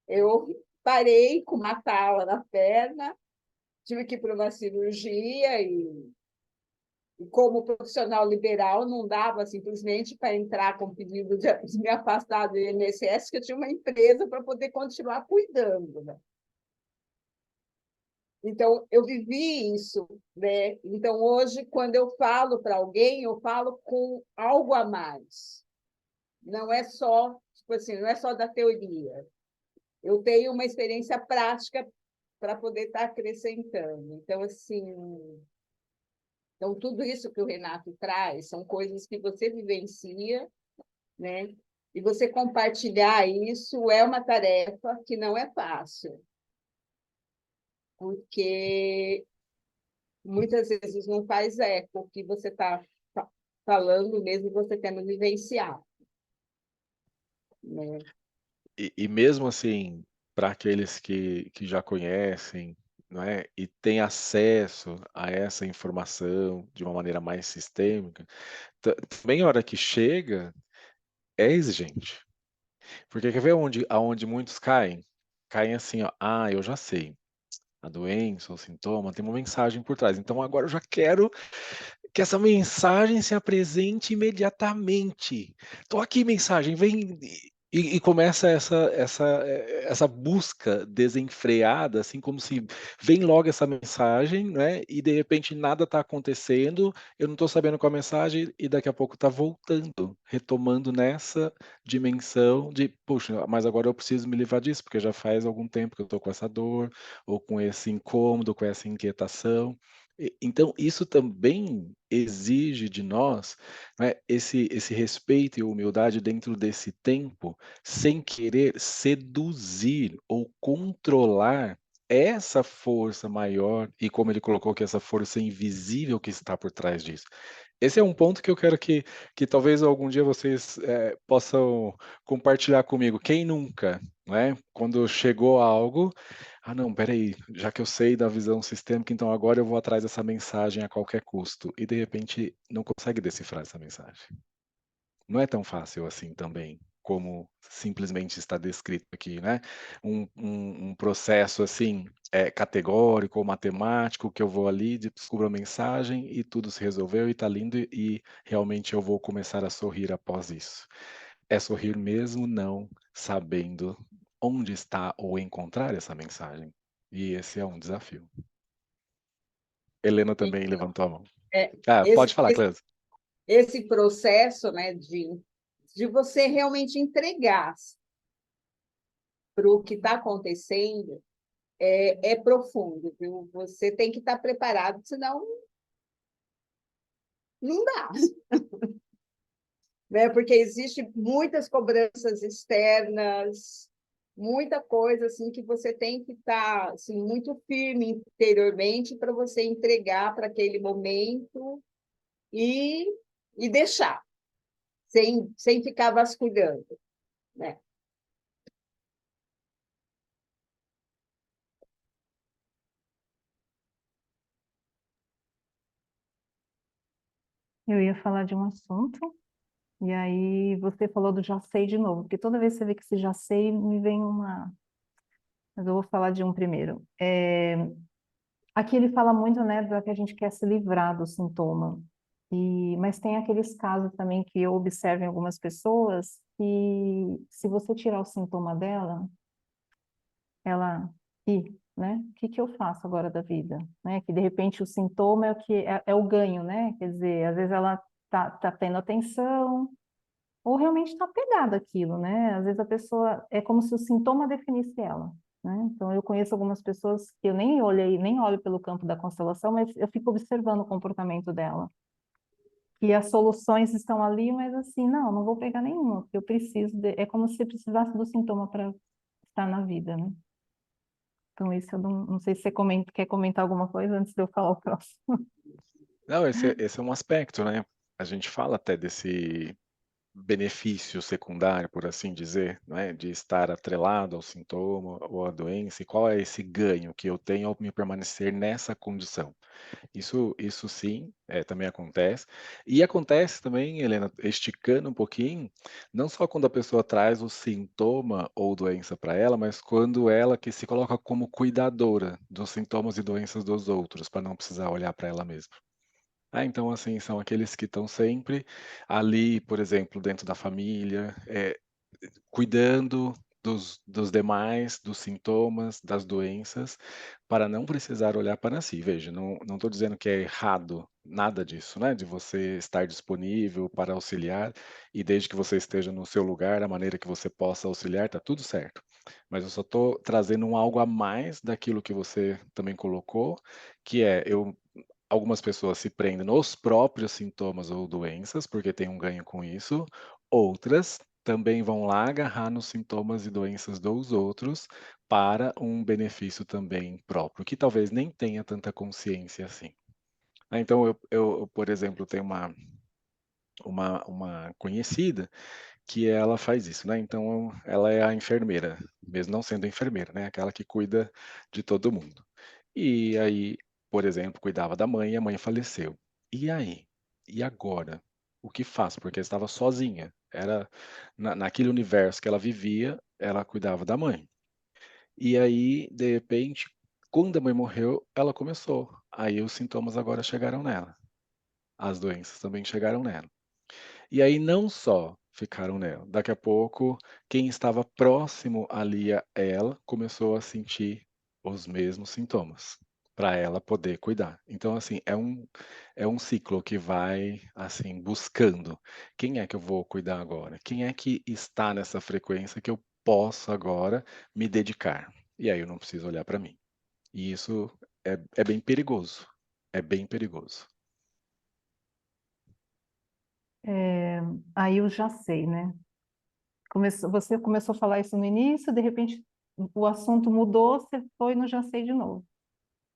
eu parei com uma tala na perna, tive que ir para uma cirurgia e como profissional liberal, não dava simplesmente para entrar com pedido de me afastar do INSS, que eu tinha uma empresa para poder continuar cuidando, né? Então, eu vivi isso, né? Então, hoje, quando eu falo para alguém, eu falo com algo a mais. Não é só, tipo assim, não é só da teoria. Eu tenho uma experiência prática para poder estar acrescentando. Então, assim, então, tudo isso que o Renato traz são coisas que você vivencia, né? E você compartilhar isso é uma tarefa que não é fácil, porque muitas vezes não faz eco o que você está falando, mesmo você tendo vivenciado, né? E mesmo assim, para aqueles que já conhecem, não é, e têm acesso a essa informação de uma maneira mais sistêmica, também a hora que chega é exigente. Porque quer ver aonde muitos caem? Caem assim, ó: "Ah, eu já sei, a doença, o sintoma, tem uma mensagem por trás, então agora eu já quero que essa mensagem se apresente imediatamente. Tô aqui mensagem, vem", e começa essa busca desenfreada, assim, como se vem logo essa mensagem, né, e de repente nada está acontecendo, eu não estou sabendo qual a mensagem e daqui a pouco está voltando, retomando nessa dimensão de: "Puxa, mas agora eu preciso me livrar disso, porque já faz algum tempo que eu estou com essa dor, ou com esse incômodo, com essa inquietação". Então isso também exige de nós, né, esse respeito e humildade dentro desse tempo, sem querer seduzir ou controlar essa força maior e como ele colocou que essa força invisível que está por trás disso. Esse é um ponto que eu quero que talvez algum dia vocês, possam compartilhar comigo. Quem nunca, né, quando chegou algo: "Ah não, espera aí, já que eu sei da visão sistêmica, então agora eu vou atrás dessa mensagem a qualquer custo", e de repente não consegue decifrar essa mensagem. Não é tão fácil assim também, como simplesmente está descrito aqui, né. Um processo, assim, categórico ou matemático, que eu vou ali, descubro a mensagem e tudo se resolveu e está lindo e realmente eu vou começar a sorrir após isso. É sorrir mesmo não sabendo onde está ou encontrar essa mensagem. E esse é um desafio. Helena também Então, levantou a mão. é, Ah, esse, pode falar, Cleusa. esse processo, né, de você realmente entregar para o que está acontecendo é profundo, viu? Você tem que estar preparado, senão não dá. Né? Porque existe muitas cobranças externas, muita coisa assim que você tem que estar assim, muito firme interiormente para você entregar para aquele momento e, e deixar, sem ficar vasculhando, né? Eu ia falar de um assunto, e aí você falou do já sei de novo, porque toda vez que você vê que esse já sei, me vem uma... Mas eu vou falar de um primeiro. Aqui ele fala muito, né, da que a gente quer se livrar do sintoma. Mas tem aqueles casos também que eu observo em algumas pessoas que se você tirar o sintoma dela, ela, né? O que que eu faço agora da vida? Né? Que de repente o sintoma é o que é o ganho, né? Quer dizer, às vezes ela tá tendo atenção ou realmente está pegada àquilo, né? Às vezes a pessoa é como se o sintoma definisse ela, né? Então eu conheço algumas pessoas que eu nem olhei, nem olho pelo campo da constelação, mas eu fico observando o comportamento dela. E as soluções estão ali, mas assim, não vou pegar nenhuma, porque eu preciso é como se precisasse do sintoma para estar na vida, né? Então, isso eu não sei se você quer comentar alguma coisa antes de eu falar o próximo. Não, esse é um aspecto, né? A gente fala até desse benefício secundário, por assim dizer, não é? De estar atrelado ao sintoma ou à doença, e qual é esse ganho que eu tenho ao me permanecer nessa condição. Isso sim, também acontece. E acontece também, Helena, esticando um pouquinho, não só quando a pessoa traz o sintoma ou doença para ela, mas quando ela que se coloca como cuidadora dos sintomas e doenças dos outros, para não precisar olhar para ela mesma. Então, assim, são aqueles que estão sempre ali, por exemplo, dentro da família, cuidando dos demais, dos sintomas, das doenças, para não precisar olhar para si. Veja, não estou dizendo que é errado nada disso, né? De você estar disponível para auxiliar, e desde que você esteja no seu lugar, da maneira que você possa auxiliar, está tudo certo. Mas eu só estou trazendo um algo a mais daquilo que você também colocou, que é algumas pessoas se prendem nos próprios sintomas ou doenças, porque tem um ganho com isso. Outras também vão lá agarrar nos sintomas e doenças dos outros para um benefício também próprio, que talvez nem tenha tanta consciência assim. Então, por exemplo, tenho uma conhecida que ela faz isso, né? Então, ela é a enfermeira, mesmo não sendo enfermeira, né? Aquela que cuida de todo mundo. E aí, por exemplo, cuidava da mãe e a mãe faleceu. E aí? E agora? O que faço? Porque ela estava sozinha. Era naquele universo que ela vivia, ela cuidava da mãe. E aí, de repente, quando a mãe morreu, ela começou. Aí os sintomas agora chegaram nela. As doenças também chegaram nela. E aí não só ficaram nela, daqui a pouco quem estava próximo ali a ela começou a sentir os mesmos sintomas, para ela poder cuidar. Então assim, é um ciclo que vai, assim, buscando, quem é que eu vou cuidar agora? Quem é que está nessa frequência que eu posso agora me dedicar? E aí eu não preciso olhar para mim. E isso é bem perigoso, é bem perigoso. Aí eu já sei, né? Você começou a falar isso no início, de repente o assunto mudou, você foi no já sei de novo.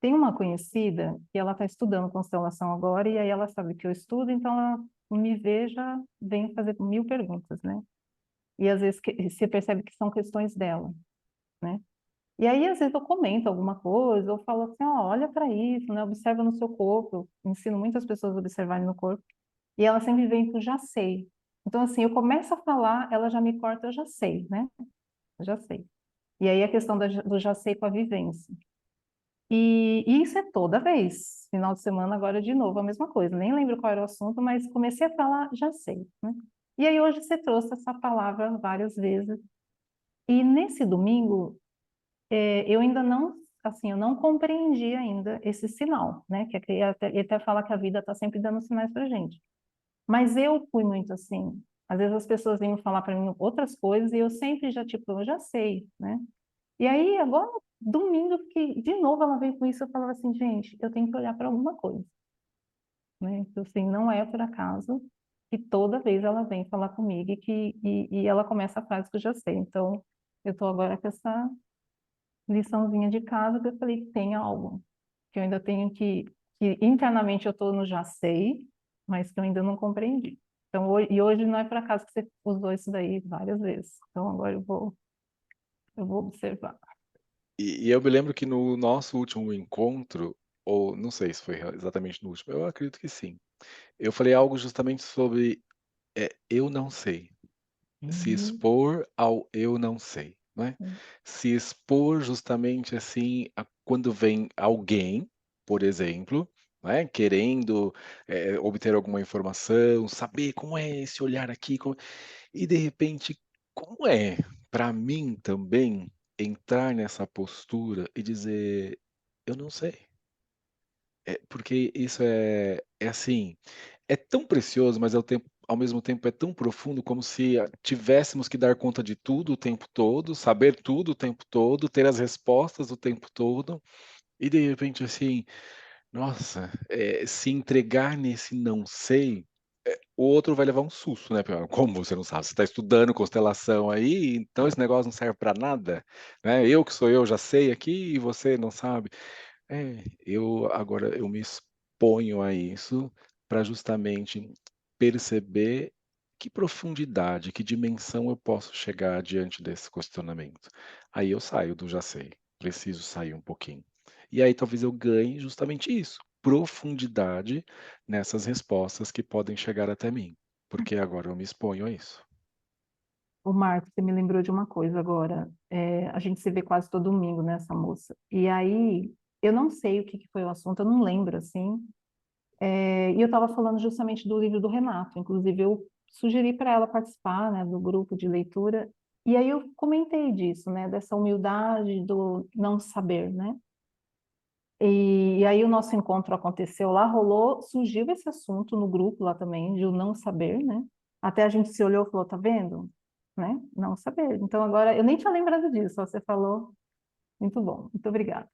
Tem uma conhecida que ela está estudando constelação agora, e aí ela sabe que eu estudo, então ela me vê, já vem fazer 1000 perguntas, né? E às vezes você percebe que são questões dela, né? E aí, às vezes, eu comento alguma coisa, ou falo assim, ó, olha para isso, né? Observa no seu corpo. Eu ensino muitas pessoas a observarem no corpo. E ela sempre vem com já sei. Então, assim, eu começo a falar, ela já me corta, eu já sei, né? Eu já sei. E aí a questão do já sei com a vivência. E isso é toda vez. Final de semana, agora de novo, a mesma coisa. Nem lembro qual era o assunto, mas comecei a falar, já sei, né? E aí hoje você trouxe essa palavra várias vezes. E nesse domingo, eu ainda não, assim, eu não compreendi ainda esse sinal, né? Que ele até fala que a vida está sempre dando sinais para gente. Mas eu fui muito assim. Às vezes as pessoas vinham falar para mim outras coisas e eu sempre já, tipo, eu já sei, né? E aí, agora, domingo, que de novo ela veio com isso, eu falava assim, gente, eu tenho que olhar para alguma coisa, né? Então, assim, não é por acaso que toda vez ela vem falar comigo e ela começa a frase que eu já sei. Então, eu estou agora com essa liçãozinha de casa que eu falei que tem algo, que eu ainda tenho que internamente eu estou no já sei, mas que eu ainda não compreendi. Então, e hoje não é por acaso que você usou isso daí várias vezes. Então, agora eu vou observar. E eu me lembro que no nosso último encontro, ou não sei se foi exatamente no último, eu acredito que sim. Eu falei algo justamente sobre eu não sei. Se Uhum. expor ao eu não sei, né? Se expor justamente assim quando vem alguém, por exemplo, né, querendo obter alguma informação, saber como é esse olhar aqui, e de repente, como é para mim também entrar nessa postura e dizer eu não sei. Porque isso é assim, é tão precioso, mas ao mesmo tempo é tão profundo, como se tivéssemos que dar conta de tudo o tempo todo, saber tudo o tempo todo, ter as respostas o tempo todo, e de repente, assim, nossa, se entregar nesse "não sei", o outro vai levar um susto, né, porque, "Como você não sabe? Você está estudando constelação aí, então esse negócio não serve para nada, né, eu que sou eu já sei aqui e você não sabe". Eu me exponho a isso para justamente perceber que profundidade, que dimensão eu posso chegar diante desse questionamento. Aí eu saio do já sei, preciso sair um pouquinho. E aí talvez eu ganhe justamente isso, profundidade nessas respostas que podem chegar até mim, porque agora eu me exponho a isso. O Marcos, você me lembrou de uma coisa agora. A gente se vê quase todo domingo, né, essa moça. E aí, eu não sei o que que foi o assunto, eu não lembro, assim. E eu estava falando justamente do livro do Renato. Inclusive, eu sugeri para ela participar, né, do grupo de leitura. E aí eu comentei disso, né, dessa humildade do não saber, né? E aí o nosso encontro aconteceu lá, rolou, surgiu esse assunto no grupo lá também, de o não saber, né? Até a gente se olhou e falou, tá vendo? Né? Não saber. Então agora, eu nem tinha lembrado disso, você falou. Muito bom, muito obrigada.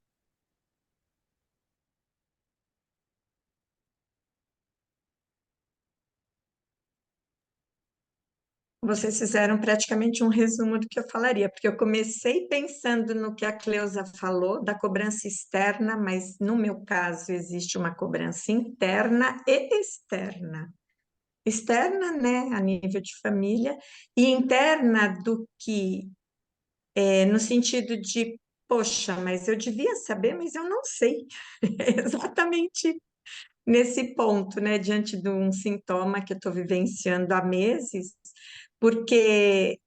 Vocês fizeram praticamente um resumo do que eu falaria, porque eu comecei pensando no que a Cleusa falou, da cobrança externa, mas no meu caso existe uma cobrança interna e externa. Externa, né, a nível de família, e interna do que, no sentido de, poxa, mas eu devia saber, mas eu não sei. Exatamente nesse ponto, né, diante de um sintoma que eu estou vivenciando há meses, porque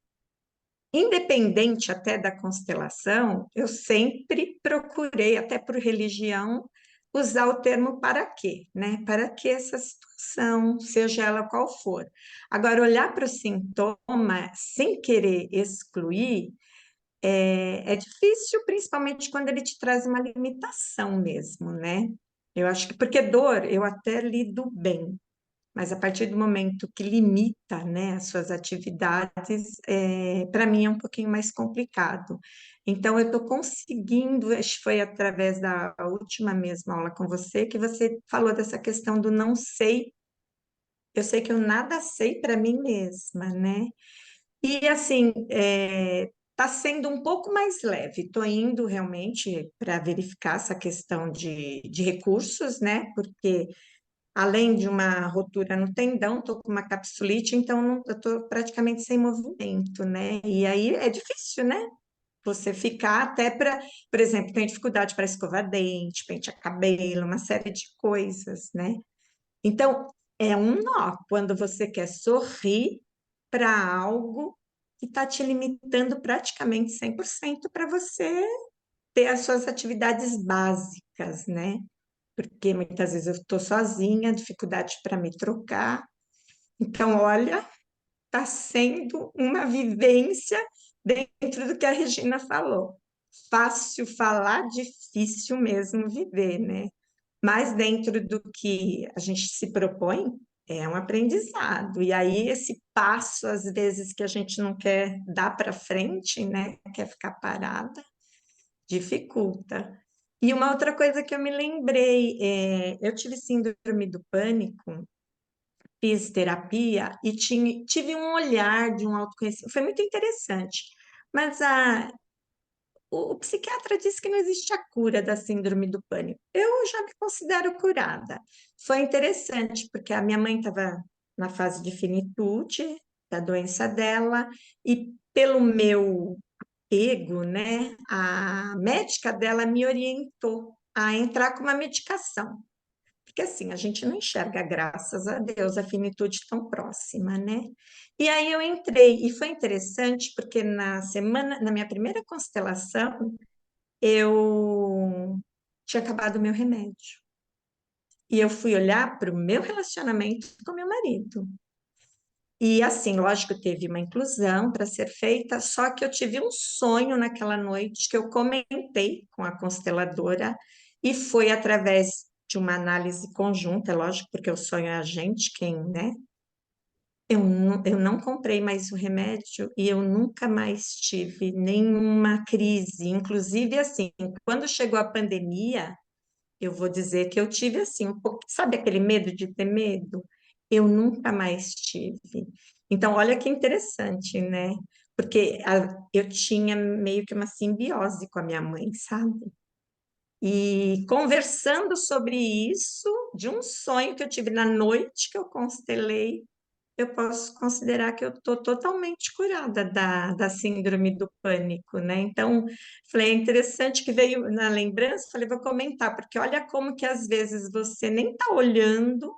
independente até da constelação, eu sempre procurei, até por religião, usar o termo para quê, né? Para que essa situação, seja ela qual for. Agora, olhar para o sintoma sem querer excluir é difícil, principalmente quando ele te traz uma limitação mesmo, né? Eu acho que, porque dor eu até lido bem, mas a partir do momento que limita, né, as suas atividades, para mim é um pouquinho mais complicado. Então, eu estou conseguindo, acho que foi através da última mesma aula com você, que você falou dessa questão do não sei, eu sei que eu nada sei para mim mesma, né? E assim, está sendo um pouco mais leve, estou indo realmente para verificar essa questão de recursos, né? Porque além de uma rotura no tendão, estou com uma capsulite, então eu estou praticamente sem movimento, né? E aí é difícil, né? Você ficar até para, por exemplo, tem dificuldade para escovar dente, pentear cabelo, uma série de coisas, né? Então, é um nó quando você quer sorrir para algo que está te limitando praticamente 100% para você ter as suas atividades básicas, né? Porque muitas vezes eu estou sozinha, dificuldade para me trocar. Então, olha, está sendo uma vivência dentro do que a Regina falou. Fácil falar, difícil mesmo viver, né? Mas dentro do que a gente se propõe, É um aprendizado. E aí, esse passo, às vezes, que a gente não quer dar para frente, né? Quer ficar parada, dificulta. E uma outra coisa que eu me lembrei, eu tive síndrome do pânico, fiz terapia e tive um olhar de um autoconhecimento. Foi muito interessante. Mas o psiquiatra disse que não existe a cura da síndrome do pânico. Eu já me considero curada. Foi interessante, porque a minha mãe estava na fase de finitude da doença dela, e pelo meu ego, né, a médica dela me orientou a entrar com uma medicação. Porque assim, a gente não enxerga, graças a Deus, a finitude tão próxima, né? E aí eu entrei, e foi interessante, porque na minha primeira constelação, eu tinha acabado o meu remédio. E eu fui olhar para o meu relacionamento com meu marido. E assim, lógico, teve uma inclusão para ser feita, só que eu tive um sonho naquela noite que eu comentei com a consteladora, e foi através de uma análise conjunta, é lógico, porque o sonho é a gente quem, né? Eu não comprei mais o remédio e eu nunca mais tive nenhuma crise. Inclusive, assim, quando chegou a pandemia, eu vou dizer que eu tive, assim, um pouco, sabe aquele medo de ter medo? Eu nunca mais tive. Então, olha que interessante, né? Porque eu tinha meio que uma simbiose com a minha mãe, sabe? E conversando sobre isso, de um sonho que eu tive na noite que eu constelei, eu posso considerar que eu estou totalmente curada da síndrome do pânico, né? Então, falei, é interessante que veio na lembrança, falei, vou comentar, porque olha como que às vezes você nem está olhando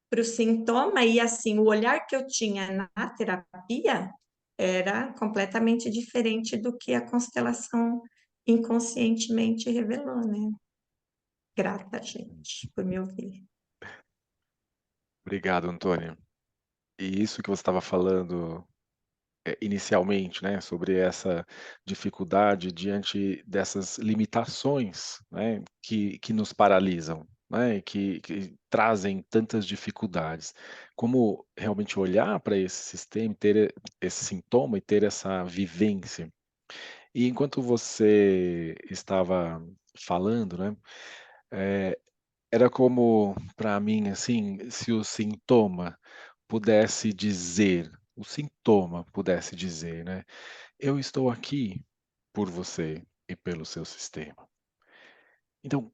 para o sintoma, e assim, o olhar que eu tinha na terapia era completamente diferente do que a constelação inconscientemente revelou, né? Grata, gente, por me ouvir. Obrigado, Antônio. E isso que você estava falando inicialmente, né, sobre essa dificuldade diante dessas limitações, né, que nos paralisam, né, e que trazem tantas dificuldades. Como realmente olhar para esse sistema, ter esse sintoma e ter essa vivência. E enquanto você estava falando, né, eh, era como para mim, assim, se o sintoma pudesse dizer, né: "Eu estou aqui por você e pelo seu sistema". Então,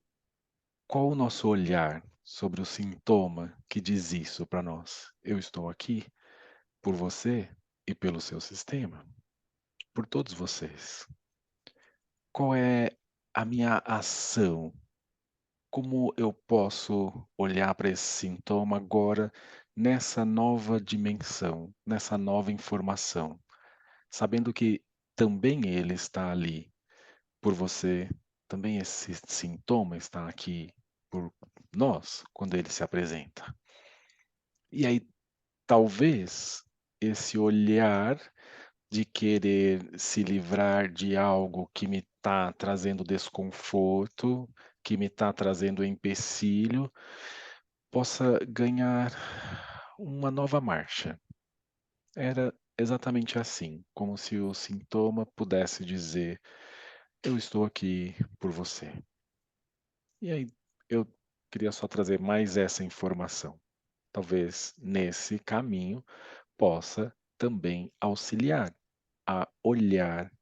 qual o nosso olhar sobre o sintoma que diz isso para nós? Eu estou aqui por você e pelo seu sistema, por todos vocês. Qual é a minha ação? Como eu posso olhar para esse sintoma agora nessa nova dimensão, nessa nova informação, sabendo que também ele está ali por você, também esse sintoma está aqui por nós quando ele se apresenta. E aí, talvez esse olhar de querer se livrar de algo que me está trazendo desconforto, que me está trazendo empecilho, possa ganhar uma nova marcha. Era exatamente assim, como se o sintoma pudesse dizer: "Eu estou aqui por você". E aí eu queria só trazer mais essa informação. Talvez nesse caminho possa também auxiliar a olhar.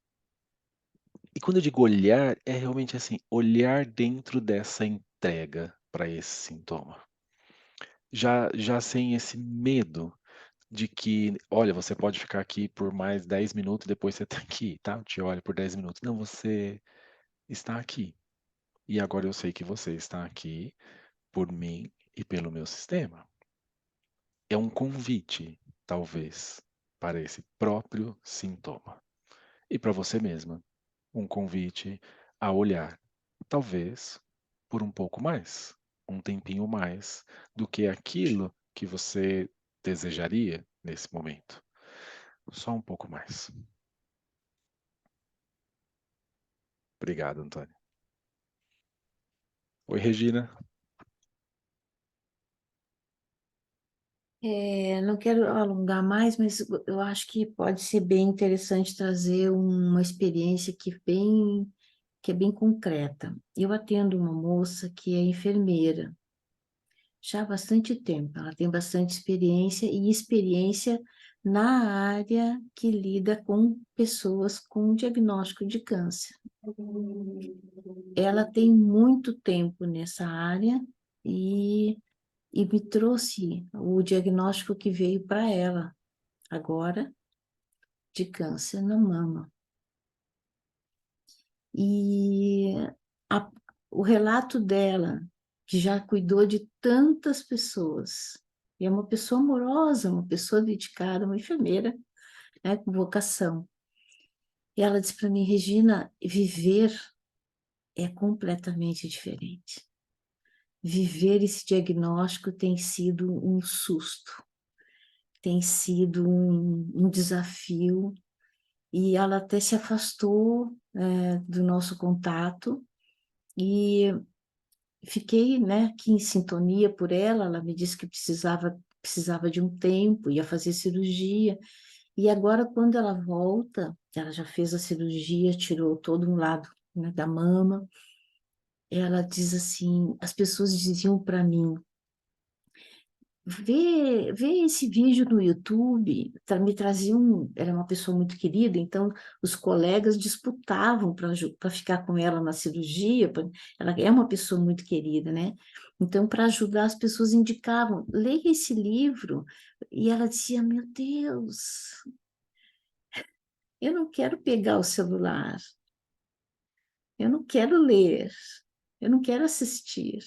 E quando eu digo olhar, é realmente assim, olhar dentro dessa entrega para esse sintoma. Já sem esse medo de que, olha, você pode ficar aqui por mais 10 minutos e depois você está aqui, tá? Eu te olho por 10 minutos. Não, você está aqui. E agora eu sei que você está aqui por mim e pelo meu sistema. É um convite, talvez, para esse próprio sintoma. E para você mesma, um convite a olhar, talvez por um pouco mais, um tempinho mais do que aquilo que você desejaria nesse momento. Só um pouco mais. Obrigado, Antônio. Oi, Regina. Não quero alongar mais, mas eu acho que pode ser bem interessante trazer uma experiência que é bem concreta. Eu atendo uma moça que é enfermeira já há bastante tempo. Ela tem bastante experiência e experiência na área que lida com pessoas com diagnóstico de câncer. Ela tem muito tempo nessa área e me trouxe o diagnóstico que veio para ela agora de câncer na mama. E a- o relato dela, que já cuidou de tantas pessoas, e é uma pessoa amorosa, uma pessoa dedicada, uma enfermeira, né, com vocação. E ela disse para mim, Regina, viver é completamente diferente. Viver esse diagnóstico tem sido um susto, tem sido um desafio, e ela até se afastou do nosso contato, e fiquei, né, aqui em sintonia por ela. Ela me disse que precisava de um tempo, ia fazer cirurgia, e agora quando ela volta, ela já fez a cirurgia, tirou todo um lado, né, da mama, ela diz assim, as pessoas diziam para mim, vê esse vídeo no YouTube, me traziam, era uma pessoa muito querida, então os colegas disputavam para ficar com ela na cirurgia, ela é uma pessoa muito querida, né? Então, para ajudar, as pessoas indicavam, leia esse livro, e ela dizia, meu Deus, eu não quero pegar o celular, eu não quero ler, eu não quero assistir,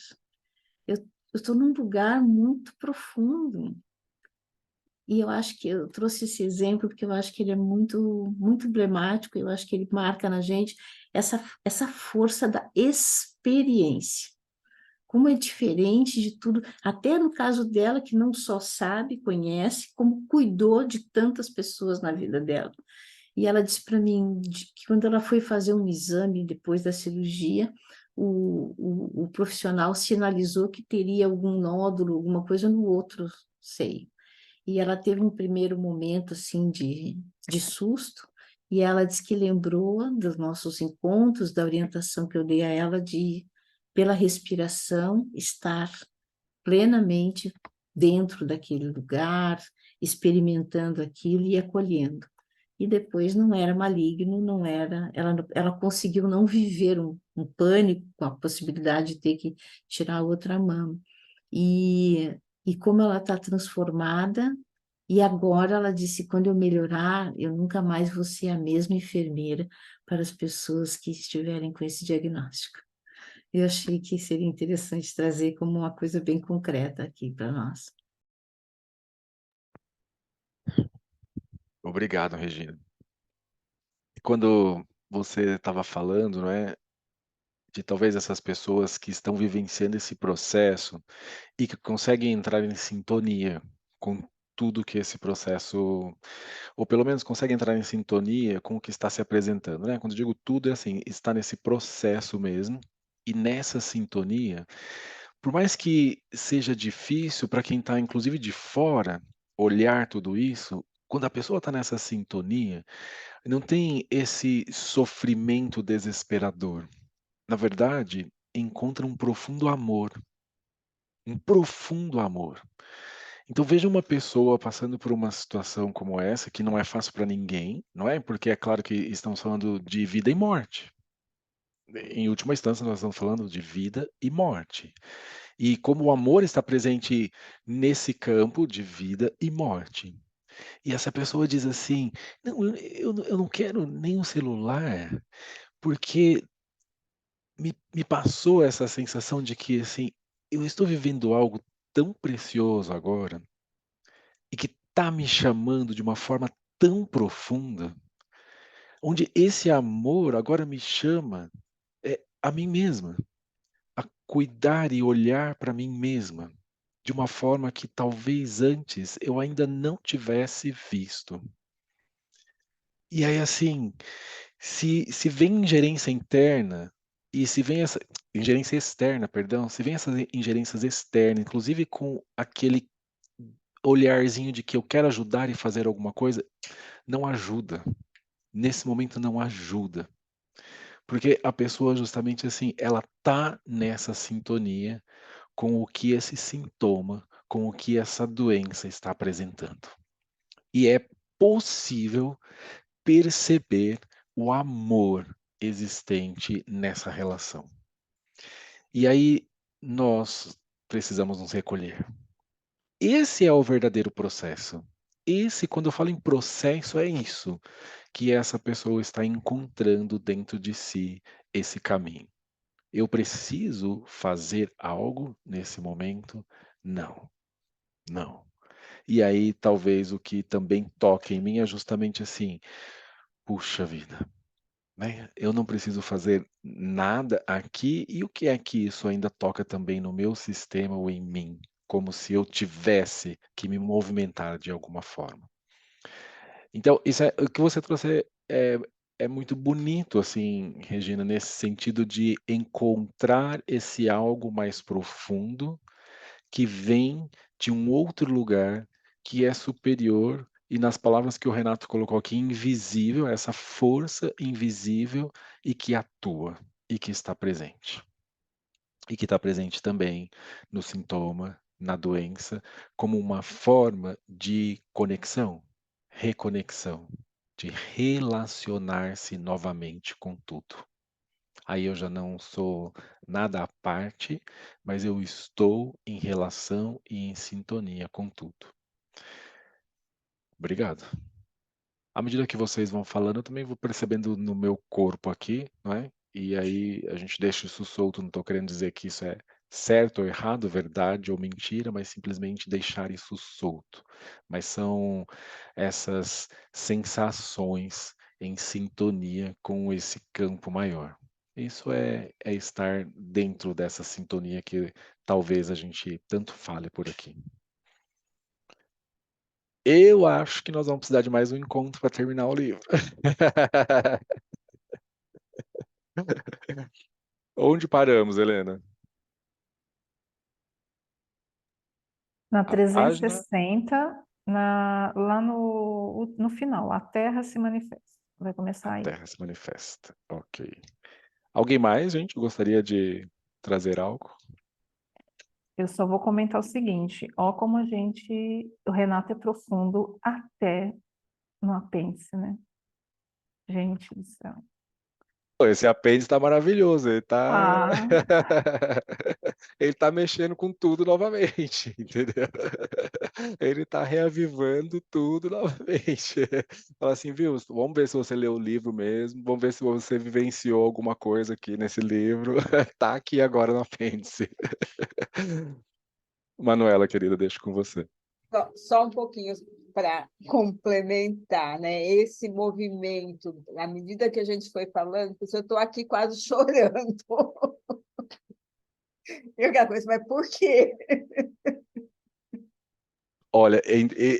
eu estou num lugar muito profundo. E eu acho que eu trouxe esse exemplo porque eu acho que ele é muito, muito emblemático, eu acho que ele marca na gente essa força da experiência. Como é diferente de tudo, até no caso dela, que não só sabe, conhece, como cuidou de tantas pessoas na vida dela. E ela disse para mim que quando ela foi fazer um exame depois da cirurgia, o profissional sinalizou que teria algum nódulo, alguma coisa no outro seio. E ela teve um primeiro momento assim de susto, e ela disse que lembrou dos nossos encontros, da orientação que eu dei a ela de, pela respiração, estar plenamente dentro daquele lugar, experimentando aquilo e acolhendo. E depois não era maligno, não era, ela conseguiu não viver um pânico com a possibilidade de ter que tirar a outra mama. E como ela está transformada, e agora ela disse, quando eu melhorar, eu nunca mais vou ser a mesma enfermeira para as pessoas que estiverem com esse diagnóstico. Eu achei que seria interessante trazer como uma coisa bem concreta aqui para nós. Obrigado, Regina. E quando você estava falando, não é, de talvez essas pessoas que estão vivenciando esse processo e que conseguem entrar em sintonia com tudo que esse processo, ou pelo menos conseguem entrar em sintonia com o que está se apresentando, né? Quando eu digo tudo, é assim, está nesse processo mesmo, e nessa sintonia, por mais que seja difícil para quem está inclusive de fora olhar tudo isso, quando a pessoa está nessa sintonia, não tem esse sofrimento desesperador. Na verdade, encontra um profundo amor, um profundo amor. Então veja uma pessoa passando por uma situação como essa, que não é fácil para ninguém, não é? Porque é claro que estamos falando de vida e morte. Em última instância, nós estamos falando de vida e morte. E como o amor está presente nesse campo de vida e morte. E essa pessoa diz assim: não, eu não quero nenhum celular, porque me passou essa sensação de que assim, eu estou vivendo algo tão precioso agora e que está me chamando de uma forma tão profunda, onde esse amor agora me chama a mim mesma, a cuidar e olhar para mim mesma de uma forma que talvez antes eu ainda não tivesse visto. E aí, assim, se vem ingerência interna e se vem essa ingerência externa, perdão, se vem essas ingerências externas, inclusive com aquele olharzinho de que eu quero ajudar e fazer alguma coisa, não ajuda. Nesse momento não ajuda. Porque a pessoa justamente assim, ela tá nessa sintonia com o que esse sintoma, com o que essa doença está apresentando. E é possível perceber o amor existente nessa relação. E aí nós precisamos nos recolher. Esse é o verdadeiro processo. Esse, quando eu falo em processo, é isso, que essa pessoa está encontrando dentro de si esse caminho. Eu preciso fazer algo nesse momento? Não, não. E aí talvez o que também toque em mim é justamente assim: puxa vida, né, eu não preciso fazer nada aqui, e o que é que isso ainda toca também no meu sistema ou em mim? Como se eu tivesse que me movimentar de alguma forma. Então, isso é o que você trouxe é muito bonito, assim, Regina, nesse sentido de encontrar esse algo mais profundo, que vem de um outro lugar, que é superior e, nas palavras que o Renato colocou aqui, invisível, essa força invisível e que atua, e que está presente. E que está presente também no sintoma, na doença, como uma forma de conexão, reconexão, de relacionar-se novamente com tudo. Aí eu já não sou nada à parte, mas eu estou em relação e em sintonia com tudo. Obrigado. À medida que vocês vão falando, eu também vou percebendo no meu corpo aqui, não é? E aí a gente deixa isso solto, não estou querendo dizer que isso é certo ou errado, verdade ou mentira, mas simplesmente deixar isso solto. Mas são essas sensações em sintonia com esse campo maior. Isso é estar dentro dessa sintonia que talvez a gente tanto fale por aqui. Eu acho que nós vamos precisar de mais um encontro para terminar o livro. Onde paramos, Helena? Na A página 360, lá no final, a Terra se manifesta. Vai A começar aí. Terra se manifesta. Ok. Alguém mais, gente, gostaria de trazer algo? Eu só vou comentar o seguinte, ó como o Renato é profundo até no apêndice, né? Gente do céu. Pô, esse apêndice está maravilhoso, ele está Ah, ele está mexendo com tudo novamente, entendeu? Ele está reavivando tudo novamente. Fala assim, viu, vamos ver se você leu o livro mesmo, vamos ver se você vivenciou alguma coisa aqui nesse livro. Tá aqui agora no apêndice. Manuela, querida, deixo com você. Só um pouquinho para complementar, né? Esse movimento, à medida que a gente foi falando, eu estou aqui quase chorando. E aquela coisa, mas por quê? Olha,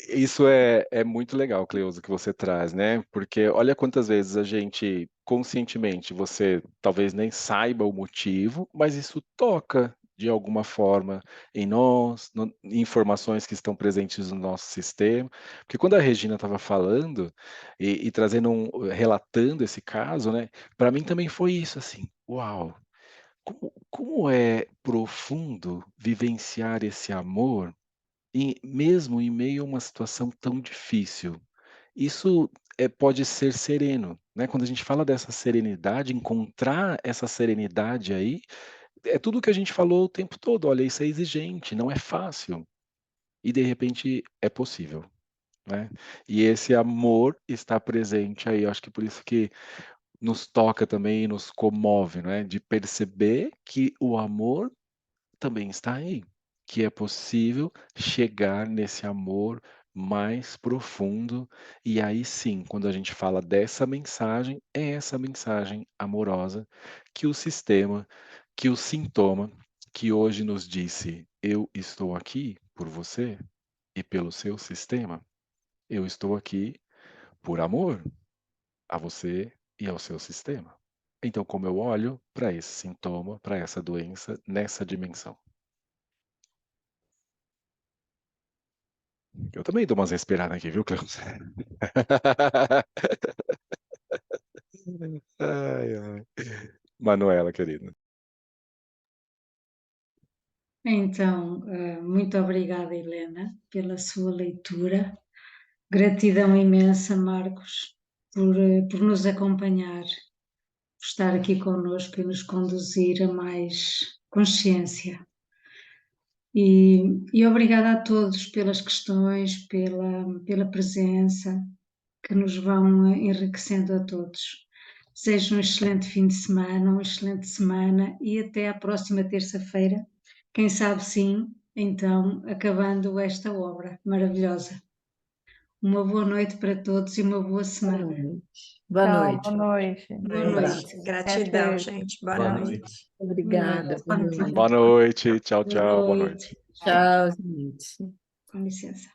isso é muito legal, Cleusa, que você traz, né? Porque olha quantas vezes a gente, conscientemente, você talvez nem saiba o motivo, mas isso toca de alguma forma em nós, informações que estão presentes no nosso sistema. Porque quando a Regina estava falando e trazendo relatando esse caso, né? Para mim também foi isso, assim, uau! Como é profundo vivenciar esse amor e mesmo em meio a uma situação tão difícil. Isso, pode ser sereno, né, quando a gente fala dessa serenidade, encontrar essa serenidade aí, é tudo o que a gente falou o tempo todo, olha, isso é exigente, não é fácil, e de repente é possível, né. E esse amor está presente aí, eu acho que por isso que nos toca também e nos comove, né, de perceber que o amor também está aí, que é possível chegar nesse amor mais profundo, e aí sim, quando a gente fala dessa mensagem, é essa mensagem amorosa que o sistema, que o sintoma, que hoje nos disse: "Eu estou aqui por você e pelo seu sistema. Eu estou aqui por amor a você e ao seu sistema". Então, como eu olho para esse sintoma, para essa doença, nessa dimensão? Eu também dou umas respiradas aqui, viu, Cleusa? Ai, ai. Manuela, querida. Então, muito obrigada, Helena, pela sua leitura. Gratidão imensa, Marcos, por nos acompanhar, por estar aqui connosco e nos conduzir a mais consciência. E obrigada a todos pelas questões, pela presença, que nos vão enriquecendo a todos. Seja um excelente fim de semana, uma excelente semana e até à próxima terça-feira. Quem sabe sim, então, acabando esta obra maravilhosa. Uma boa noite para todos e uma boa Boa semana. noite. Boa Tchau, noite. boa noite. Boa Boa noite. noite. Gratidão, Até- gente. Boa Boa noite. noite. Obrigada. Boa noite. Boa noite. Tchau, Boa tchau. Boa noite. noite. Tchau, gente. Com licença.